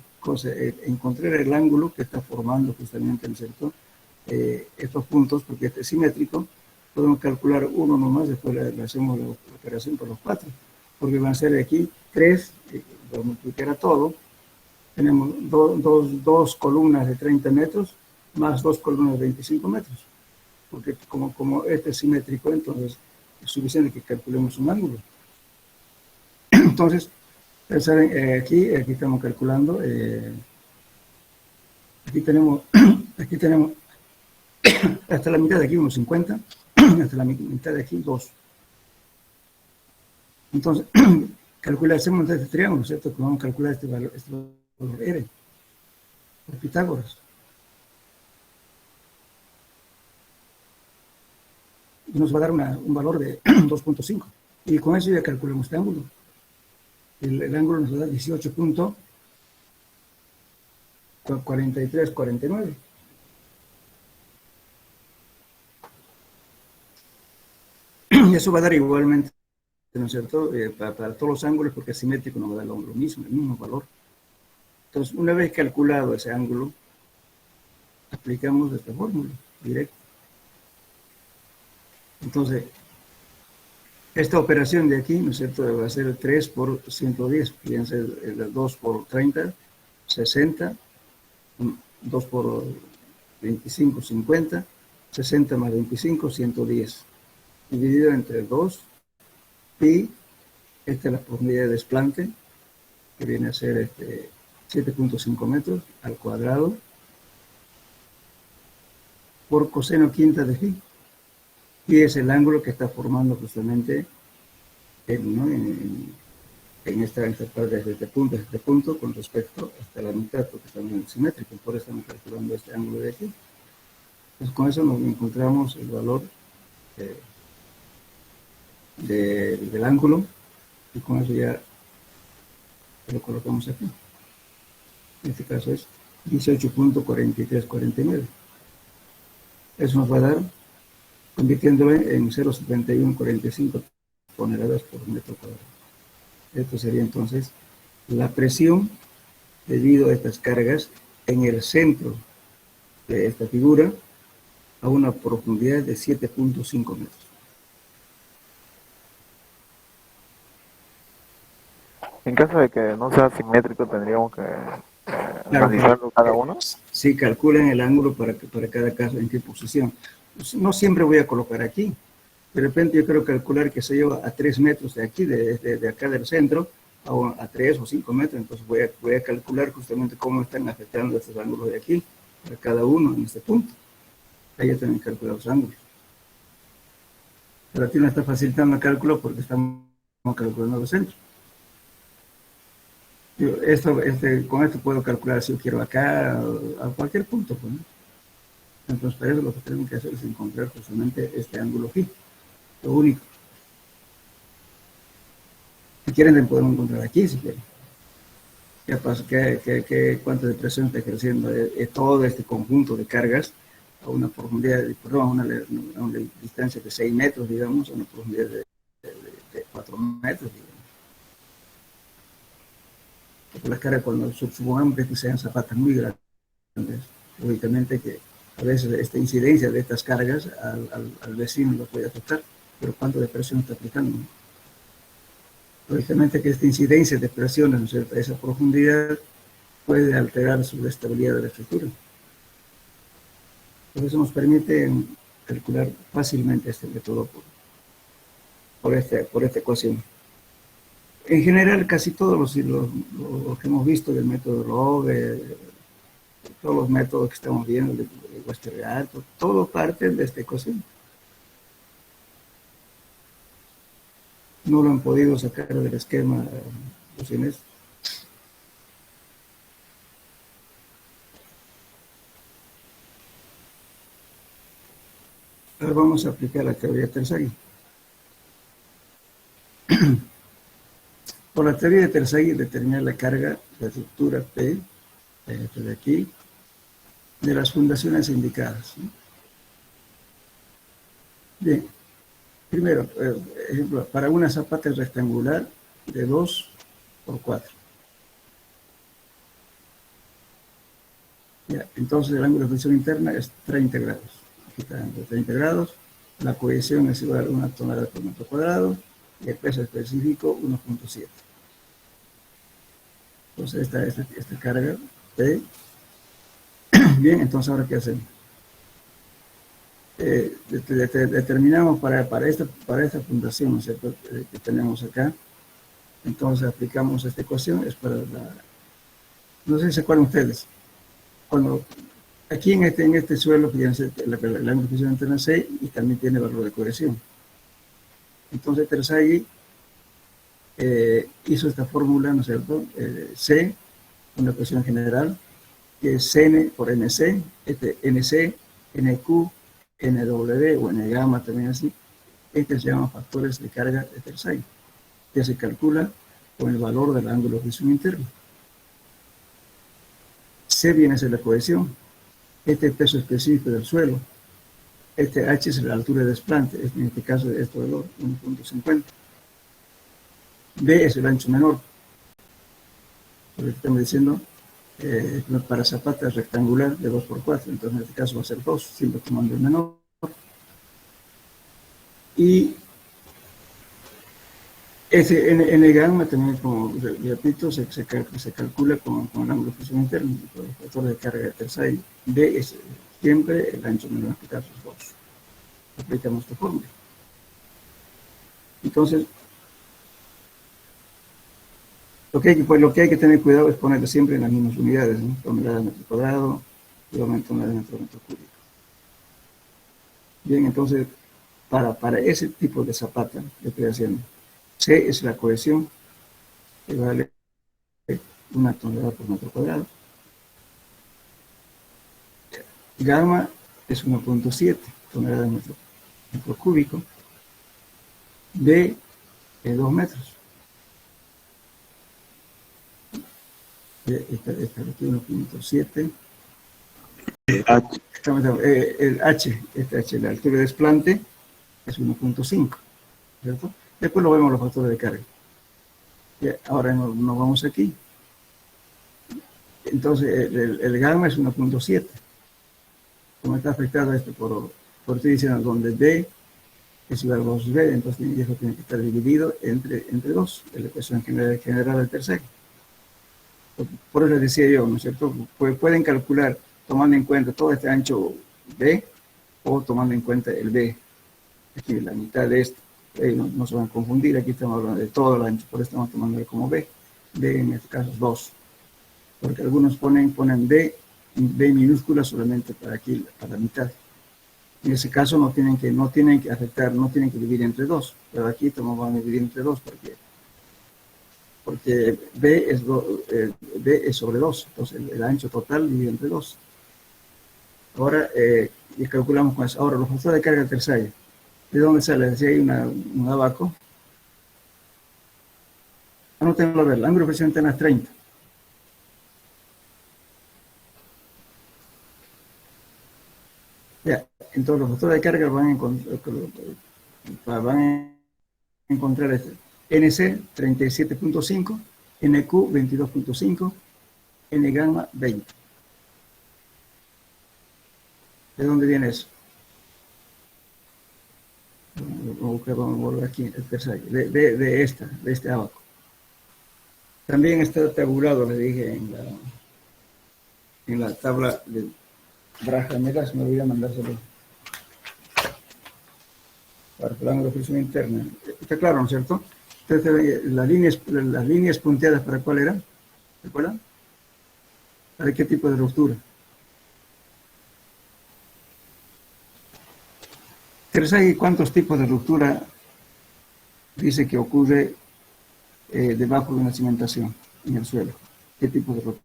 encontrar el ángulo que está formando justamente en el sector estos puntos, porque este es simétrico. Podemos calcular uno nomás, después le hacemos la operación por los 4, porque van a ser aquí 3, lo multiplicar a todo, tenemos dos columnas de 30 metros más dos columnas de 25 metros. Porque como este es simétrico, entonces es suficiente que calculemos un ángulo. Entonces, saben, aquí estamos calculando, aquí tenemos hasta la mitad de aquí unos 50, hasta la mitad de aquí 2. Entonces, hacemos este triángulo, ¿cierto? Que vamos a calcular este valor R, por Pitágoras. Y nos va a dar un valor de 2.5. Y con eso ya calculamos este ángulo. El ángulo nos va a dar 18.4349. Y eso va a dar igualmente, ¿no es cierto? Para todos los ángulos, porque es simétrico, nos va a dar lo mismo, el mismo valor. Entonces, una vez calculado ese ángulo, aplicamos esta fórmula directa. Entonces, esta operación de aquí, ¿no es cierto?, va a ser 3 por 110, fíjense, el 2 por 30, 60, 2 por 25, 50, 60 más 25, 110, dividido entre 2, pi, esta es la profundidad de desplante, que viene a ser 7.5 metros al cuadrado, por coseno quinta de phi. Y es el ángulo que está formando justamente en esta parte de este punto con respecto hasta la mitad, porque estamos en simétrico, por eso estamos calculando este ángulo de aquí. Entonces con eso nos encontramos el valor del ángulo, y con eso ya lo colocamos aquí. En este caso es 18.4349. Eso nos va a dar, convirtiéndolo en 0.7145 toneladas por metro cuadrado. Esto sería entonces la presión debido a estas cargas en el centro de esta figura a una profundidad de 7.5 metros. En caso de que no sea simétrico, tendríamos que analizarlo cada uno. Sí, calculan el ángulo para cada caso, en qué posición. No siempre voy a colocar aquí. De repente yo quiero calcular que se lleva a 3 metros de aquí, de acá del centro, a 3 o 5 metros. Entonces voy a calcular justamente cómo están afectando estos ángulos de aquí, para cada uno en este punto. Ahí ya también calcular los ángulos. Pero aquí no está facilitando el cálculo porque estamos calculando los centros. Con esto puedo calcular si yo quiero acá, a cualquier punto, pues, ¿no? Entonces, para eso lo que tenemos que hacer es encontrar justamente este ángulo phi, lo único. Si quieren, podemos encontrar aquí, si quieren. ¿Qué pasa? ¿Cuánta depresión está ejerciendo todo este conjunto de cargas a una profundidad, perdón, a una distancia de 6 metros, digamos, a una profundidad de 4 metros, digamos? Porque las cargas, cuando supongamos que sean zapatas muy grandes, lógicamente que a veces esta incidencia de estas cargas al vecino lo puede afectar, pero ¿cuánto de presión está aplicando? Lógicamente que esta incidencia de presiones, ¿no es cierto?, a esa profundidad puede alterar su estabilidad de la estructura. Por eso nos permite calcular fácilmente este método por esta ecuación. En general, casi todos los que hemos visto del método Rove, todos los métodos que estamos viendo, de Westergaard, todo parte de esta ecuación. No lo han podido sacar del esquema los Inés. Ahora vamos a aplicar la teoría de Terzaghi. Por la teoría de Terzaghi, determinar la carga de estructura P, de aquí, de las fundaciones indicadas, ¿no? Bien, primero, ejemplo, para una zapata rectangular de 2 por 4. Ya, entonces el ángulo de fricción interna es 30 grados. Aquí está, 30 grados. La cohesión es igual a 1 tonelada por metro cuadrado y el peso específico 1.7. Entonces esta carga P. Bien, entonces ahora ¿qué hacemos? Determinamos para esta fundación, ¿no es cierto?, que tenemos acá. Entonces aplicamos esta ecuación, es para la... No sé si se acuerdan ustedes. Cuando aquí en este suelo, fíjense, la coeficiente interna C y también tiene valor de corrección. Entonces Terzaghi hizo esta fórmula, ¿no es cierto? C, una ecuación general, que es Cn por Nc, Nc, Nq, Nw o N gamma también así. Estos se llaman factores de carga de Terzaghi, que se calcula con el valor del ángulo de fricción interno. C viene a ser la cohesión. Este es el peso específico del suelo. Este H es la altura de desplante, en este caso de este valor, 1.50. B es el ancho menor. Porque estamos diciendo, para zapata es rectangular de 2×4, entonces en este caso va a ser 2, siempre tomando el menor. Y ese N gamma también, como repito, se calcula con el ángulo de fricción interno, con el factor de carga de Terzaghi. B es siempre el ancho menor, en este caso es 2. Aplicamos esta fórmula. Entonces, lo que hay que tener cuidado es ponerlo siempre en las mismas unidades, ¿no? Toneladas metro cuadrado y toneladas metro cúbico. Bien, entonces, para ese tipo de zapata que estoy haciendo, C es la cohesión, que vale 1 tonelada por metro cuadrado. Gamma es 1.7 toneladas metro cúbico. B es 2 metros. Esta aquí 1.7. El H, la altura de desplante es 1.5, ¿cierto? Después lo vemos los factores de carga. Ahora nos vamos aquí. Entonces el gamma es 1.7. Como está afectado esto por estoy diciendo donde D es igual a 2B, entonces eso tiene que estar dividido entre 2, en la ecuación general del Terzaghi. Por eso les decía yo, ¿no es cierto? Pueden calcular tomando en cuenta todo este ancho B o tomando en cuenta el B, aquí la mitad de esto. No se van a confundir, aquí estamos hablando de todo el ancho, por eso estamos tomando como B. B en este caso es 2, porque algunos ponen B minúscula solamente para aquí, para la mitad. En ese caso no tienen que afectar, no tienen que dividir entre 2, pero aquí estamos vamos a dividir entre 2 porque B es sobre 2, entonces el ancho total divide entre 2. Ahora, y calculamos con eso. Ahora, los factores de carga de Terzaghi, ¿de dónde sale? Si hay un abaco. Anótenlo a ver, el ángulo de presión interna es 30. Ya, entonces los factores de carga van a encontrar este. NC 37.5, NQ 22.5, N gamma 20. ¿De dónde viene eso? Vamos a volver aquí, el Terzaghi, de este abaco. También está tabulado, le dije, en la tabla de Braja. Mira, se me olvidó mandárselo. Para el ángulo de fricción interna. Está claro, ¿no es cierto? Entonces, las líneas punteadas, ¿para cuál eran? ¿Se acuerdan? ¿Para qué tipo de ruptura? Terzaghi, ¿cuántos tipos de ruptura dice que ocurre debajo de una cimentación en el suelo? ¿Qué tipo de ruptura?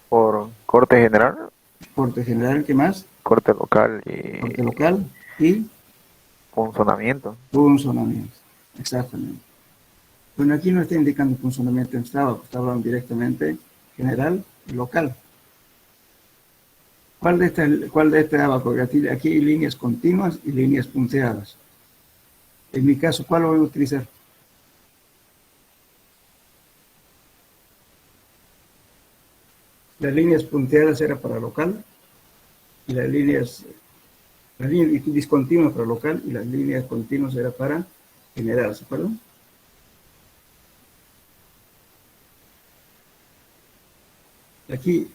Por corte general. Corte general, ¿qué más? Corte local y punzonamiento. Punzonamiento, exactamente. Bueno, aquí no está indicando punzonamiento en está hablando directamente general y local. ¿Cuál de este abaco? Aquí hay líneas continuas y líneas punteadas. En mi caso, ¿cuál voy a utilizar? Las líneas punteadas era para local y las líneas discontinuas para local y las líneas continuas era para general, ¿se acuerdan? Aquí,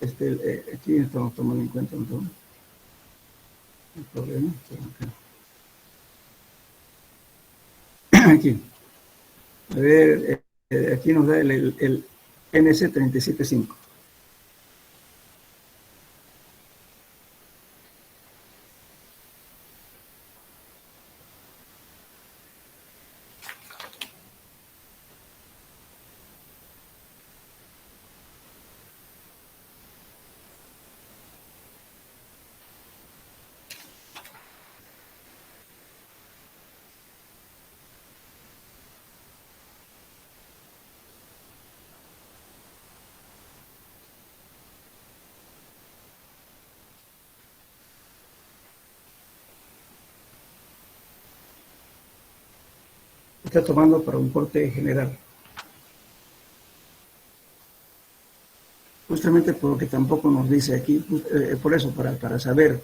aquí estamos tomando en cuenta entonces el problema. Aquí, a ver, aquí nos da el NC 375. Está tomando para un corte general. Justamente porque tampoco nos dice aquí, por eso, para saber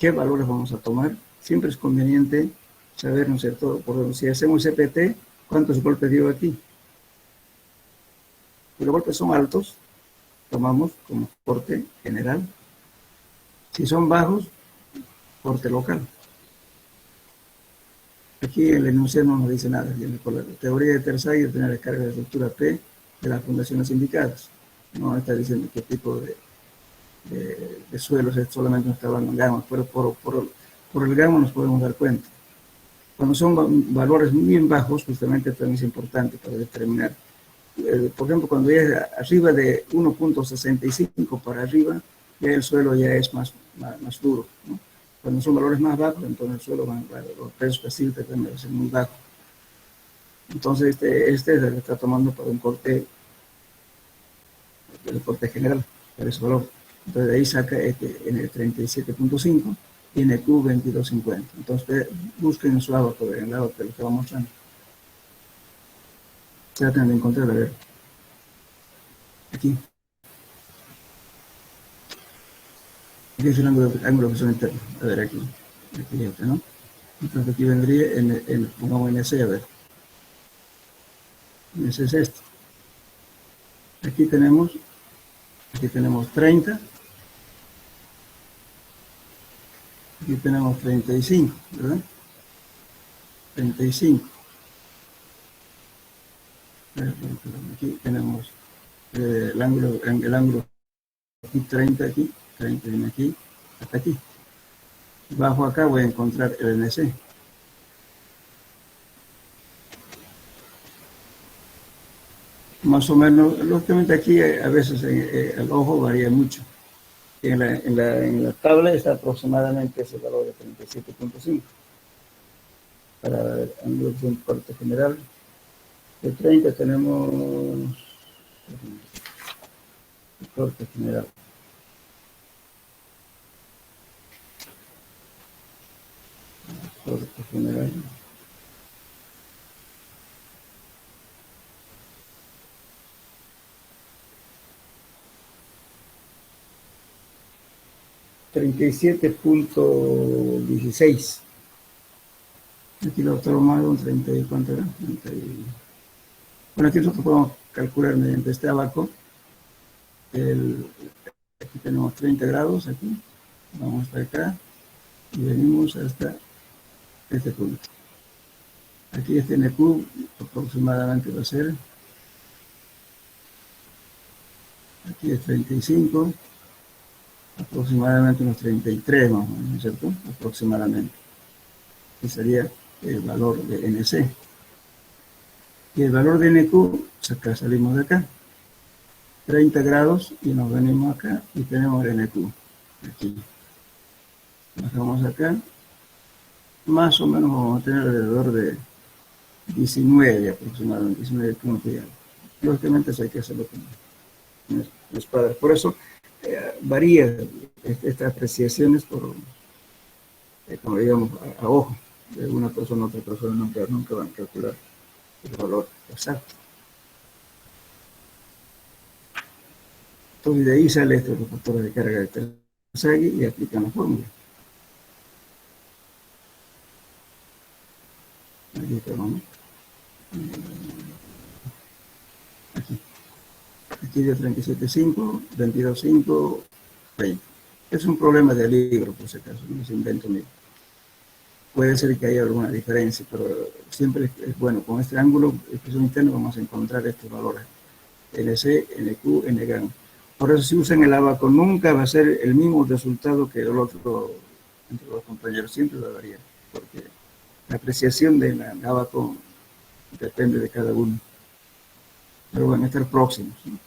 qué valores vamos a tomar, siempre es conveniente saber, ¿no es cierto? Por ejemplo, si hacemos CPT, ¿cuántos golpes dio aquí? Si los golpes son altos, tomamos como corte general. Si son bajos, corte local. Aquí el enunciado no nos dice nada. Por la teoría de Terzaghi tiene la carga de estructura P de las fundaciones indicadas. No está diciendo qué tipo de suelos es solamente nos está hablando en gamma, pero por el gamma nos podemos dar cuenta. Cuando son valores bien bajos, justamente también es importante para determinar. Por ejemplo, cuando ya es arriba de 1.65 para arriba, ya el suelo ya es más duro, ¿no? Cuando son valores más bajos, entonces el suelo, los pesos que silta también va a ser muy bajo. Entonces este se está tomando para un corte, el corte general, para ese valor. Entonces de ahí saca en el 37.5 y en el Q 22.50. Entonces busquen en su abaco, en el lado que les estaba mostrando. Traten de encontrar, a ver, aquí. Aquí es el ángulo de presión interna. A ver, aquí este, ¿no? Entonces aquí vendría, pongamos NC, a ver. NC es esto. Aquí tenemos 30. Aquí tenemos 35, ¿verdad? 35. Aquí tenemos el ángulo aquí 30 aquí, 30 viene aquí, hasta aquí. Bajo acá voy a encontrar el NC. Más o menos, lógicamente aquí a veces el ojo varía mucho. En la tabla está aproximadamente ese valor de 37.5. Para el ángulo de un corte general de 30 tenemos el corte general. Corte general. $37.16. Aquí lo tomamos un 30 y cuánto era. 30 y... Bueno, aquí nosotros podemos calcular mediante este abaco. Aquí tenemos 30 grados aquí. Vamos para acá y venimos hasta este punto. Aquí este NQ aproximadamente va a ser, aquí es 35, aproximadamente unos 33 más o menos, ¿no es cierto? Aproximadamente. Que sería el valor de NC. Y el valor de NQ, acá salimos de acá, 30 grados y nos venimos acá y tenemos el NQ. Aquí. Bajamos acá, más o menos vamos a tener alrededor de 19 aproximadamente, 19 puntos ya. Lógicamente eso hay que hacerlo con los padres. Por eso varía estas apreciaciones por, como digamos, a ojo. De una persona a otra persona nunca van a calcular el valor exacto. Entonces de ahí sale estos los factores de carga de Terzaghi y aplican la fórmula. Aquí está, vamos. Aquí Aquí dio 37.5, 22.5, 20. Es un problema de libro, por si acaso, no es invento mío. Puede ser que haya alguna diferencia, pero siempre es bueno, con este ángulo de expresión interna vamos a encontrar estos valores, LC, NQ, NGAN. Por eso si usan el abaco nunca va a ser el mismo resultado que el otro entre los compañeros, siempre va a variar, porque la apreciación del abaco depende de cada uno. Pero bueno, estar próximos, ¿no?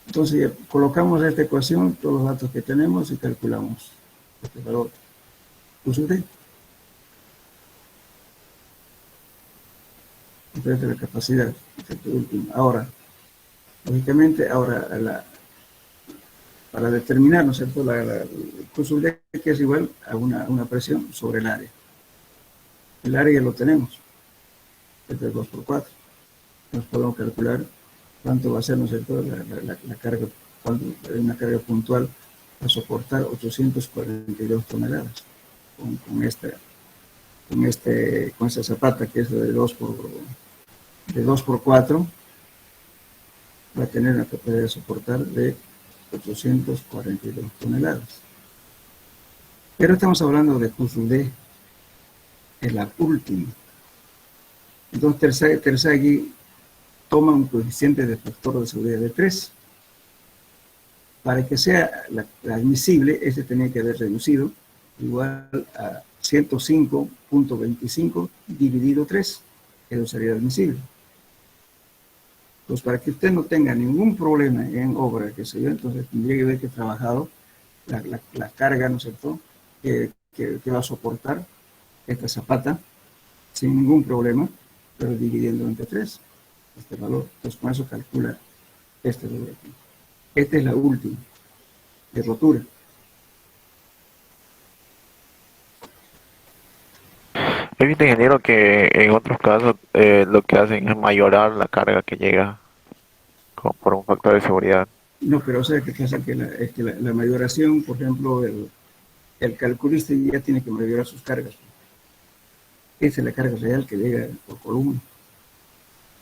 Entonces ya colocamos esta ecuación, todos los datos que tenemos y calculamos este valor. ¿Puso usted? Entonces la capacidad, efecto último. Ahora, lógicamente, para determinar, ¿no es cierto?, el curso D, que es igual a una presión sobre el área. El área ya lo tenemos, este es 2 por 4. Nos podemos calcular cuánto va a ser, ¿no es cierto?, la carga, cuánto una carga puntual a soportar 842 toneladas con esta zapata que es de 2 por 4, va a tener una capacidad de soportar de 842 toneladas. Pero estamos hablando de curso D, es la última. Entonces Terzaghi toma un coeficiente de factor de seguridad de 3. Para que sea la admisible, este tenía que haber reducido igual a 105.25 dividido 3, eso sería admisible. Pues para que usted no tenga ningún problema en obra, que se yo, entonces tendría que haber que trabajado la carga, ¿no es cierto?, que va a soportar esta zapata sin ningún problema, pero dividiendo entre 3 este valor. Entonces con eso calcula este valor aquí. Esta es la última de rotura. He visto, ingeniero, que en otros casos lo que hacen es mayorar la carga que llega por un factor de seguridad. No, pero o sea, que pasa que la mayoración, por ejemplo, el calculista ya tiene que mayorar sus cargas. Esa es la carga real que llega por columna.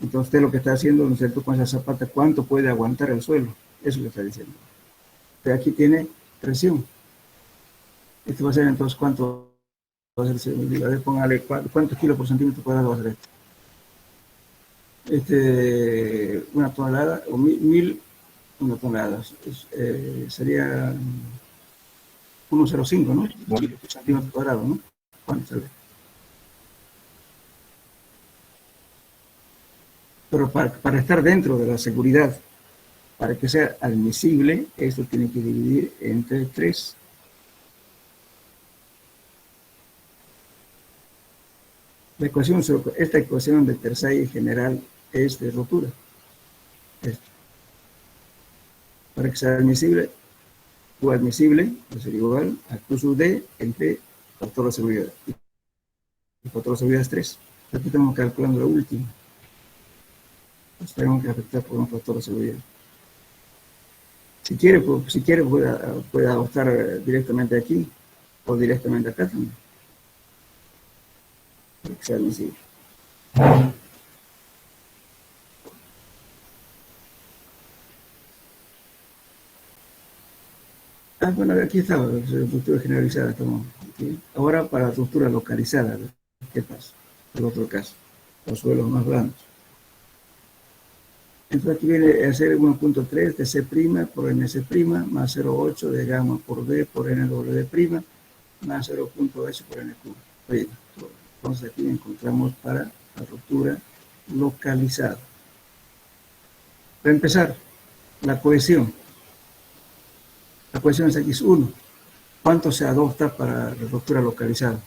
Entonces usted lo que está haciendo, ¿no es cierto?, con esa zapata, ¿cuánto puede aguantar el suelo? Eso es lo que está diciendo. Pero aquí tiene presión. Esto va a ser entonces, ¿cuánto va a ser? A ver, póngale, ¿cuántos kilos por centímetro cuadrado va a ser esto? Una tonelada, o una tonelada, sería 1,05, ¿no? Centímetros cuadrados, ¿no? ¿Cuánto sale? Pero para estar dentro de la seguridad, para que sea admisible, esto tiene que dividir entre 3. Esta ecuación de Terzaghi general es de rotura. Para que sea admisible, o admisible, va a ser igual a Q sub D entre factor de seguridad. El factor de seguridad es 3. Aquí estamos calculando la última. Pues tenemos que afectar por un factor de seguridad. Si quiere puede ajustar directamente aquí o directamente acá también. Para que sea admisible. Bueno, aquí estaba la estructura generalizada. Estamos aquí. Ahora para la estructura localizada, ¿qué pasa? El otro caso, los suelos más blandos. Entonces aquí viene a ser 1.3 de C' por NC' más 0.8 de gamma por B por NW' más 0.8 por NQ. Bien, entonces aquí encontramos para la ruptura localizada. Para empezar, la cohesión. La cohesión es X1. ¿Cuánto se adopta para la ruptura localizada?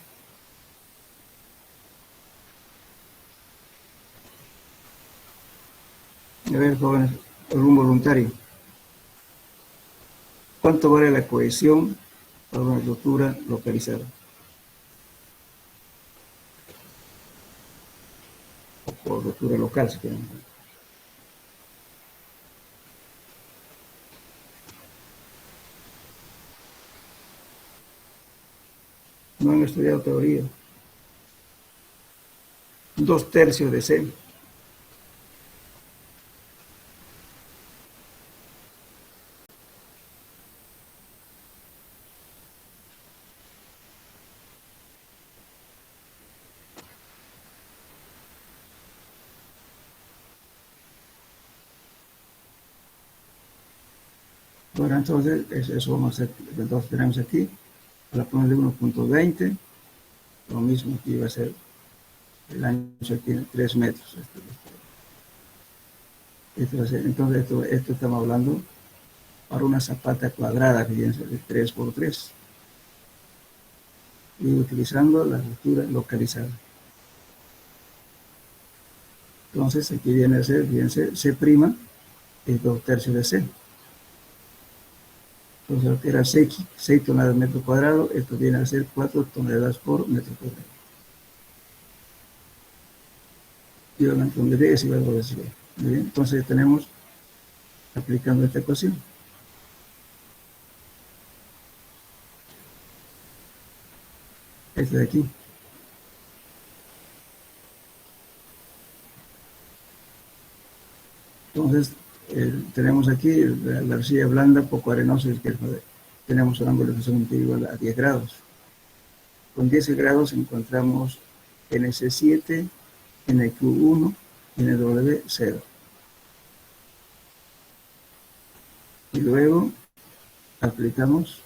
A ver, jóvenes, algún voluntario. ¿Cuánto vale la cohesión para una ruptura localizada? O por ruptura local, si quieren. No han estudiado teoría. 2/3 de C. Ahora entonces, eso vamos a hacer. Entonces tenemos aquí, para poner de 1.20, lo mismo aquí va a ser, el ancho aquí 3 metros. Esto va a ser, entonces, esto estamos hablando para una zapata cuadrada que viene a ser de 3 por 3. Y utilizando la altura localizada. Entonces, aquí viene a ser, fíjense, C' es 2/3 de C. Entonces, lo que era 6 toneladas metro cuadrado, esto viene a ser 4 toneladas por metro cuadrado. Y van a entender eso y va a decir. Muy bien, entonces tenemos, aplicando esta ecuación. Esta de aquí. Entonces, tenemos aquí la arcilla blanda poco arenosa, tenemos un ángulo de fusión igual a 10 grados. Con 10 grados encontramos NC7, NQ1 y NW0. Y luego aplicamos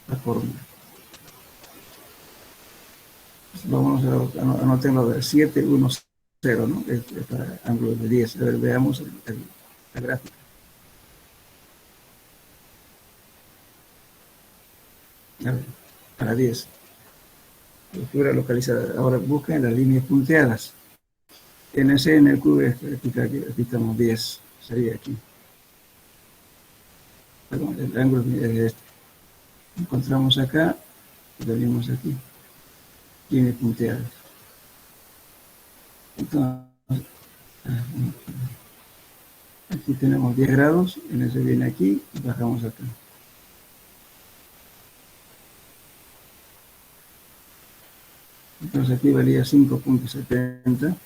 la fórmula. Vamos a anotarlo de 7, 1, 0, ¿no? Es para ángulo de 10. A ver, veamos la gráfica. A ver, para 10. Altura localizada. Ahora busquen las líneas punteadas. NC, NQ, aquí estamos 10. Sería aquí. Perdón, el ángulo es este. Encontramos acá, venimos aquí. Líneas punteadas. Entonces, aquí tenemos 10 grados, en ese viene aquí y bajamos acá. Entonces aquí valía 5.70.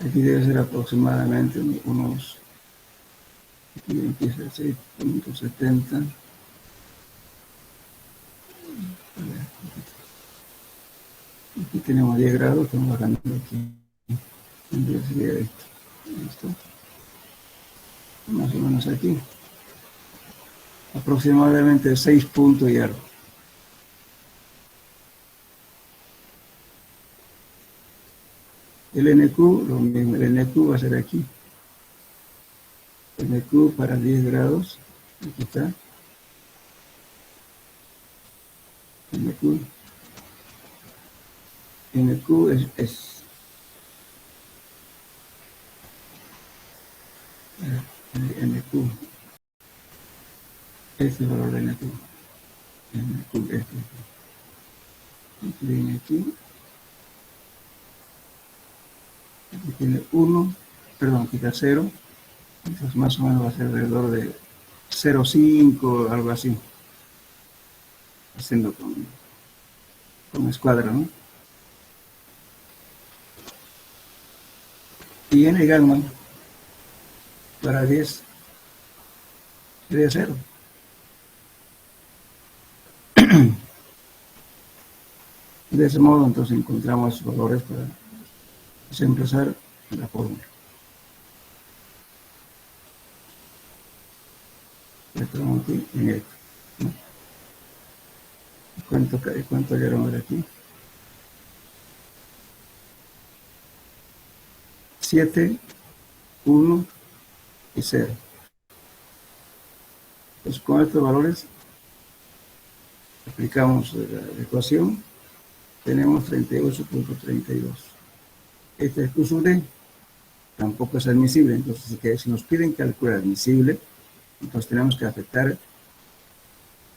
Aquí debe ser aproximadamente unos, aquí empieza 6.70. Aquí tenemos 10 grados, estamos bajando aquí. Entonces sería esto. ¿Listo? Más o menos aquí. Aproximadamente 6 puntos y algo. El NQ, lo mismo, el NQ va a ser aquí. El NQ para 10 grados, aquí está. NQ. NQ es NQ. Este es el valor de NQ. NQ, este. Aquí viene aquí. Aquí tiene 1, perdón, aquí está 0. Entonces más o menos va a ser alrededor de 0,5, algo así. Haciendo con escuadra, ¿no? Y en el gamma, para 10, sería 0. De ese modo, entonces encontramos valores para empezar la fórmula. Estamos aquí en esto, ¿no? ¿Cuánto llegaron aquí? 7, 1 y 0. Pues con estos valores aplicamos la ecuación, tenemos 38.32. Este es QSUD, tampoco es admisible, entonces si nos piden calcular admisible, entonces tenemos que afectar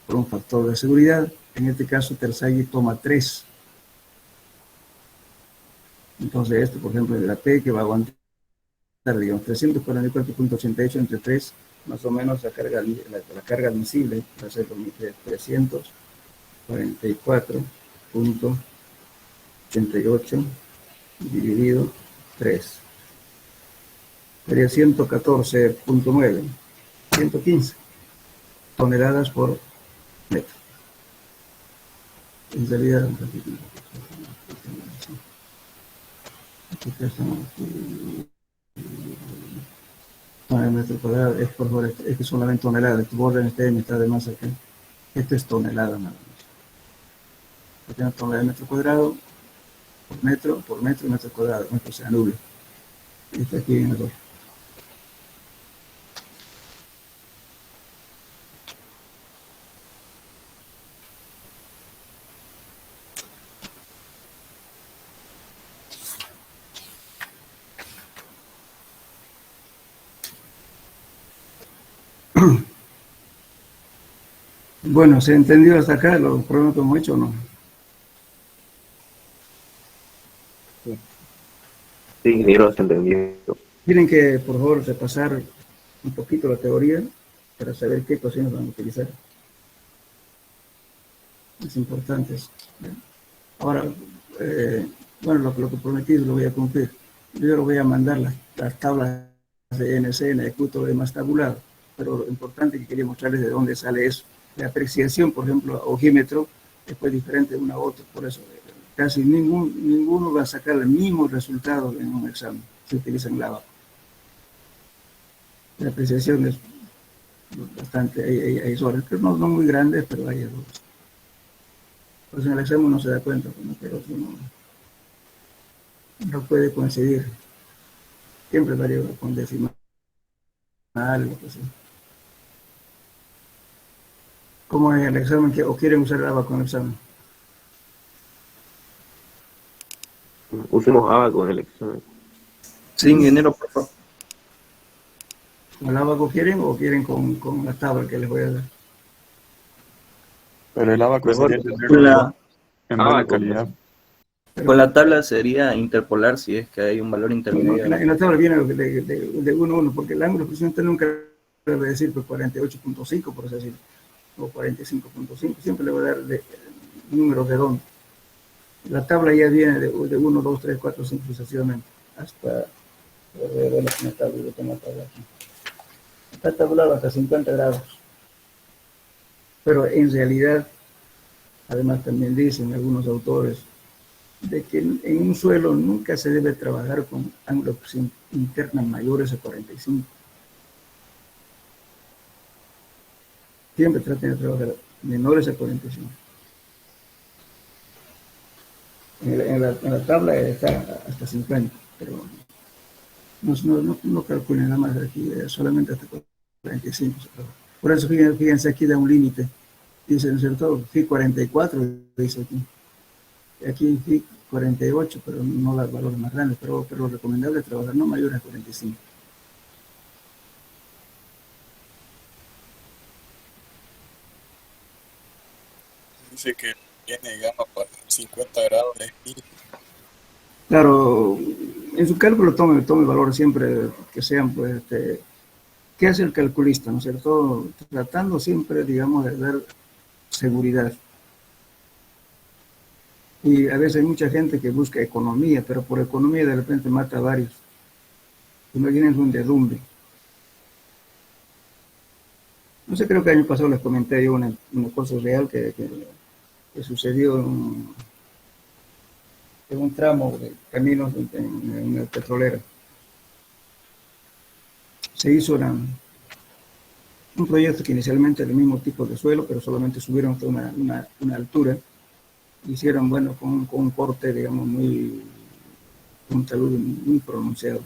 por un factor de seguridad. En este caso, Terzaghi toma 3. Entonces esto, por ejemplo, de la P que va a aguantar, digamos, 344.88 entre 3, más o menos la carga admisible va a ser 344.88 dividido 3. Sería 114.9, 115 toneladas por metro. En realidad, metro cuadrado, es por favor, es que solamente tonelada, tu orden está en mitad de masa acá. Esto es tonelada nada más. Yo tengo tonelada de metro cuadrado, por metro, metro cuadrado, metro se anula. Y está aquí en el otro. Bueno, ¿se entendió hasta acá los problemas que hemos hecho o no? Sí, ingeniero, se entendió. Tienen que, por favor, repasar un poquito la teoría para saber qué ecuaciones van a utilizar. Es importante eso. ¿Bien? Ahora, bueno, lo que prometí lo voy a cumplir. Yo lo voy a mandar las tablas de NCN, ejecuto de más tabulado, pero lo importante que quería mostrarles de dónde sale eso. La apreciación, por ejemplo, a ojímetro, es pues diferente de una a otra, por eso casi ninguno va a sacar el mismo resultado en un examen si utilizan la abaco. La apreciación es bastante, hay errores, que no muy grandes, pero hay errores. Pues en el examen uno se da cuenta, ¿no? Pero no puede coincidir. Siempre varía con decimal, algo así. ¿Cómo es el examen? ¿O quieren usar el abaco en el examen? Usemos abaco en el examen. Sí, ingeniero, por favor. ¿Con el abaco quieren o quieren con la tabla que les voy a dar? Pero el abaco Mejor sería Con tenerlo la, en buena abaco. calidad. con la tabla sería interpolar si es que hay un valor intermedio. En la tabla viene de 1 a 1, porque el ángulo de presión usted nunca debe decir pues 48.5, por así decirlo, o 45.5, siempre le voy a dar números redondos. La tabla ya viene de 1, 2, 3, 4, 5 sucesivamente, hasta, bueno, la tabla, yo tengo la tabla aquí. Está tabulado hasta 50 grados. Pero en realidad, además también dicen algunos autores, de que en un suelo nunca se debe trabajar con ángulos internas mayores a 45. Siempre traten de trabajar menores a 45. En la tabla está hasta 50, pero no calculen nada más aquí, solamente hasta 45 se trabaja. Por eso fíjense aquí da un límite, dice, ¿no es cierto? FI 44, dice aquí. Aquí FI 48, pero no da valores más grandes, pero lo recomendable es trabajar no mayores a 45. Dice que tiene gama para 50 grados de FI. Claro, en su cálculo tome valores siempre que sean, pues, ¿qué hace el calculista? ¿No es cierto? Tratando siempre, digamos, de dar seguridad. Y a veces hay mucha gente que busca economía, pero por economía de repente mata a varios. Imagínense un derrumbe. No sé, creo que el año pasado les comenté yo una cosa real que sucedió en un tramo de caminos en una petrolera. Se hizo un proyecto que inicialmente era el mismo tipo de suelo, pero solamente subieron hasta una altura. Hicieron, bueno, con un corte, digamos, un talud muy pronunciado.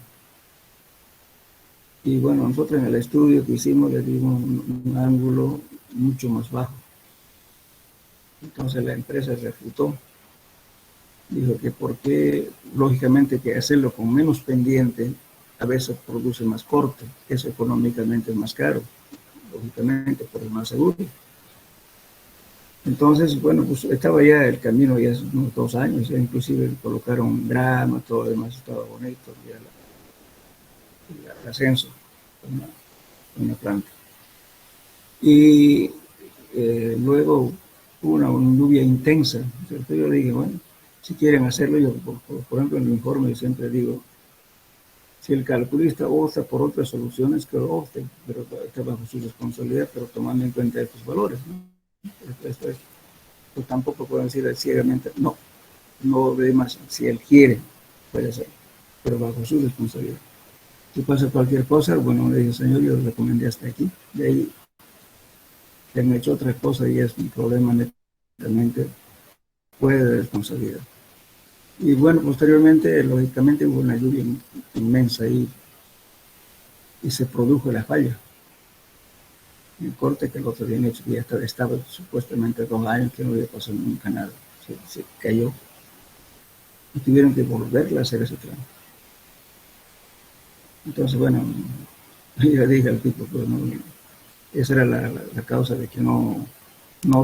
Y bueno, nosotros en el estudio que hicimos le dimos un ángulo mucho más bajo. Entonces la empresa refutó. Dijo que porque, lógicamente, que hacerlo con menos pendiente a veces produce más corte. Eso económicamente es más caro, lógicamente, pero es más seguro. Entonces, bueno, pues estaba ya el camino ya hace unos 2 años, ya inclusive colocaron grama, todo lo demás estaba bonito, ya el ascenso, una planta. Y luego hubo una lluvia intensa, ¿cierto? Yo dije, bueno, si quieren hacerlo, yo, por ejemplo, en el informe yo siempre digo, si el calculista opta por otras soluciones, que lo opte, pero está bajo su responsabilidad, pero tomando en cuenta estos valores, ¿no? Esto es, pues tampoco puedo decir ciegamente, no ve más, si él quiere, puede hacerlo, pero bajo su responsabilidad. Si pasa cualquier cosa, bueno, le dije, señor, yo le recomendé hasta aquí. De ahí, que han hecho otra cosa y es un problema netamente fue de responsabilidad. Y bueno, posteriormente, lógicamente, hubo una lluvia inmensa ahí y se produjo la falla. El corte que el otro habían hecho, ya estaba supuestamente 2 años que no había pasado nunca nada. Se cayó y tuvieron que volverle a hacer ese tramo. Entonces, bueno, yo le dije al tipo, pues, no, esa era la causa de que no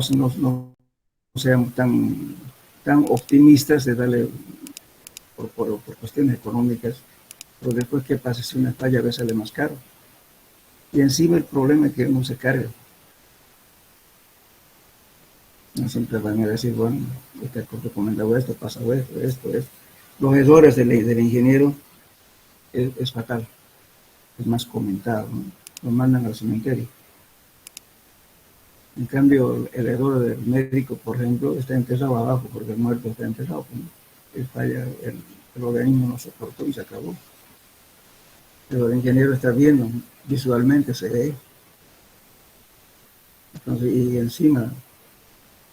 seamos tan optimistas de darle por cuestiones económicas, pero después, ¿qué pasa si una falla a veces sale más caro? Y encima el problema es que no se carga. No siempre van a decir, bueno, este recomendado esto, pasa esto. Los errores del ingeniero es fatal, es más comentado, ¿no? Lo mandan al cementerio. En cambio, el error del médico, por ejemplo, está enterrado abajo, porque el muerto está enterrado, ¿no? El falla, el organismo no soportó y se acabó. Pero el ingeniero está viendo, visualmente se ve. Entonces, y encima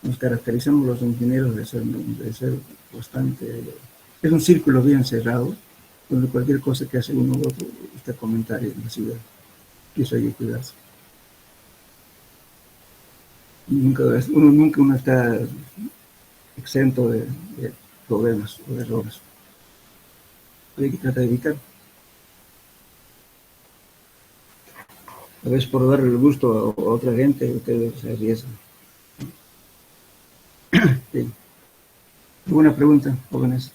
nos caracterizamos los ingenieros de ser bastante... Es un círculo bien cerrado, donde cualquier cosa que hace uno u otro está comentario en la ciudad. Y eso hay que cuidarse. Nunca uno está exento de problemas o de errores. Hay que tratar de evitar. A veces por darle el gusto a otra gente, ustedes se arriesgan. Bien. ¿Alguna pregunta, jóvenes,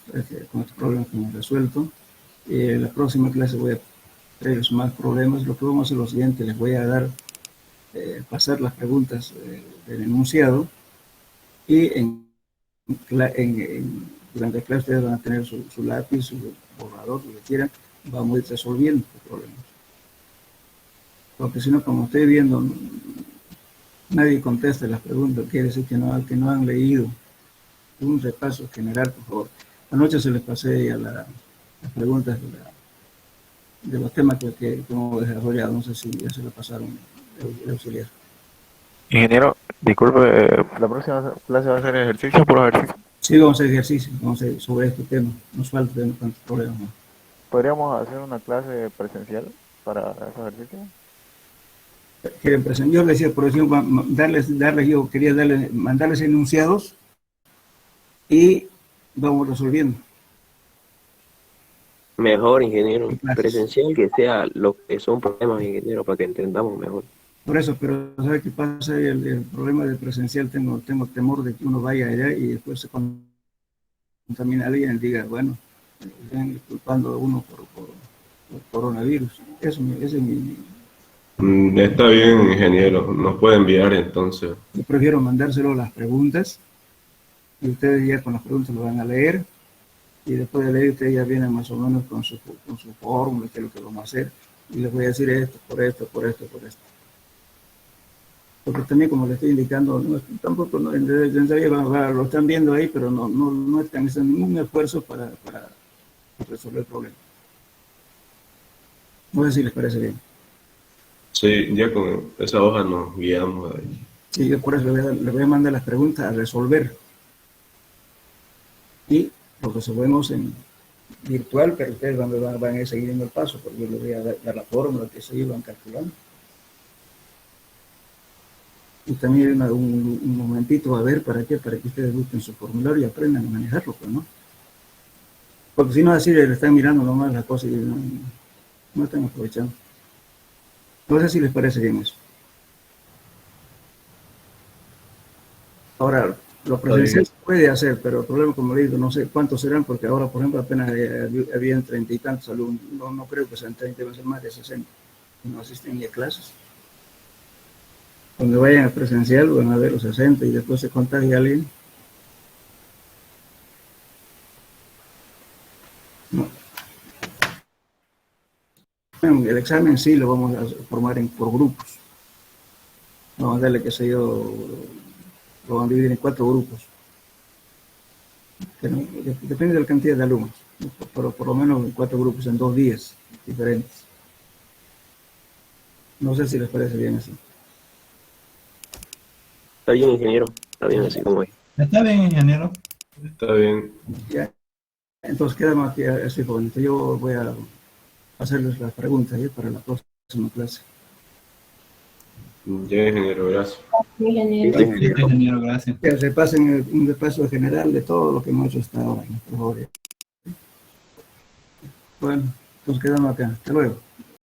con estos problemas que hemos resuelto? La próxima clase voy a traerles más problemas. Lo que vamos a hacer es lo siguiente, les voy a dar, pasar las preguntas del enunciado y durante la clase ustedes van a tener su lápiz, su borrador, lo que quieran, vamos a ir resolviendo los problemas. Porque si no, como estoy viendo, nadie contesta las preguntas, quiere decir que no han leído. Un repaso general, por favor. Anoche se les pasé a las preguntas de los temas que hemos desarrollado. No sé si ya se lo pasaron el auxiliar. Ingeniero, disculpe, ¿la próxima clase va a ser ejercicio por ejercicio? Sí, vamos a hacer ejercicio, vamos a hacer sobre este tema. Nos falta tantos problemas, ¿no? ¿Podríamos hacer una clase presencial para esos ejercicios? Quieren presentar. Yo les decía, por ejemplo, yo quería mandarles enunciados y vamos resolviendo. Mejor, ingeniero, presencial que sea lo que son problemas, ingeniero, para que entendamos mejor. Por eso, pero ¿sabe qué pasa? El problema del presencial, tengo temor de que uno vaya allá y después se contamina a alguien y diga, bueno, están culpando a uno por coronavirus. Ese es mi... Está bien, ingeniero, nos puede enviar entonces. Yo prefiero mandárselo las preguntas y ustedes ya con las preguntas lo van a leer y después de leer ustedes ya vienen más o menos con su fórmula, qué es lo que vamos a hacer y les voy a decir esto, por esto. Porque también, como les estoy indicando, tampoco en realidad lo están viendo ahí, pero no están haciendo ningún esfuerzo para resolver el problema. No sé si les parece bien. Sí, ya con esa hoja nos guiamos ahí. Sí, yo por eso les voy a mandar las preguntas a resolver. Y lo resolvemos en virtual, pero ustedes van a ir siguiendo el paso, porque yo les voy a dar la fórmula que se iban calculando. Y también un momentito a ver para que ustedes busquen su formulario y aprendan a manejarlo, pues, ¿no? Porque si no, así le están mirando nomás las cosas y no están aprovechando. No sé si les parece bien eso. Ahora, lo presencial se puede hacer, pero el problema, como le digo, no sé cuántos serán, porque ahora, por ejemplo, apenas habían 30 y tantos alumnos. No creo que sean 30, deben ser más de 60. No asisten ni a clases. Cuando vayan a presencial van a ver los 60 y después se contagia alguien. No. Bueno, el examen sí lo vamos a formar por grupos. Vamos a darle, qué sé yo, lo van a dividir en 4 grupos. Depende de la cantidad de alumnos, pero por lo menos 4 grupos en 2 días diferentes. No sé si les parece bien así. Está bien, ingeniero. Está bien así como es. Está bien, ingeniero. Está bien. Ya. Entonces quedamos aquí así, bonito. Yo voy a hacerles las preguntas para la próxima clase. Ya, ingeniero, gracias. Ingeniero. Ingeniero, gracias. Que se pasen un repaso general de todo lo que hemos hecho hasta ahora, por favor. Bueno, entonces quedamos acá. Hasta luego.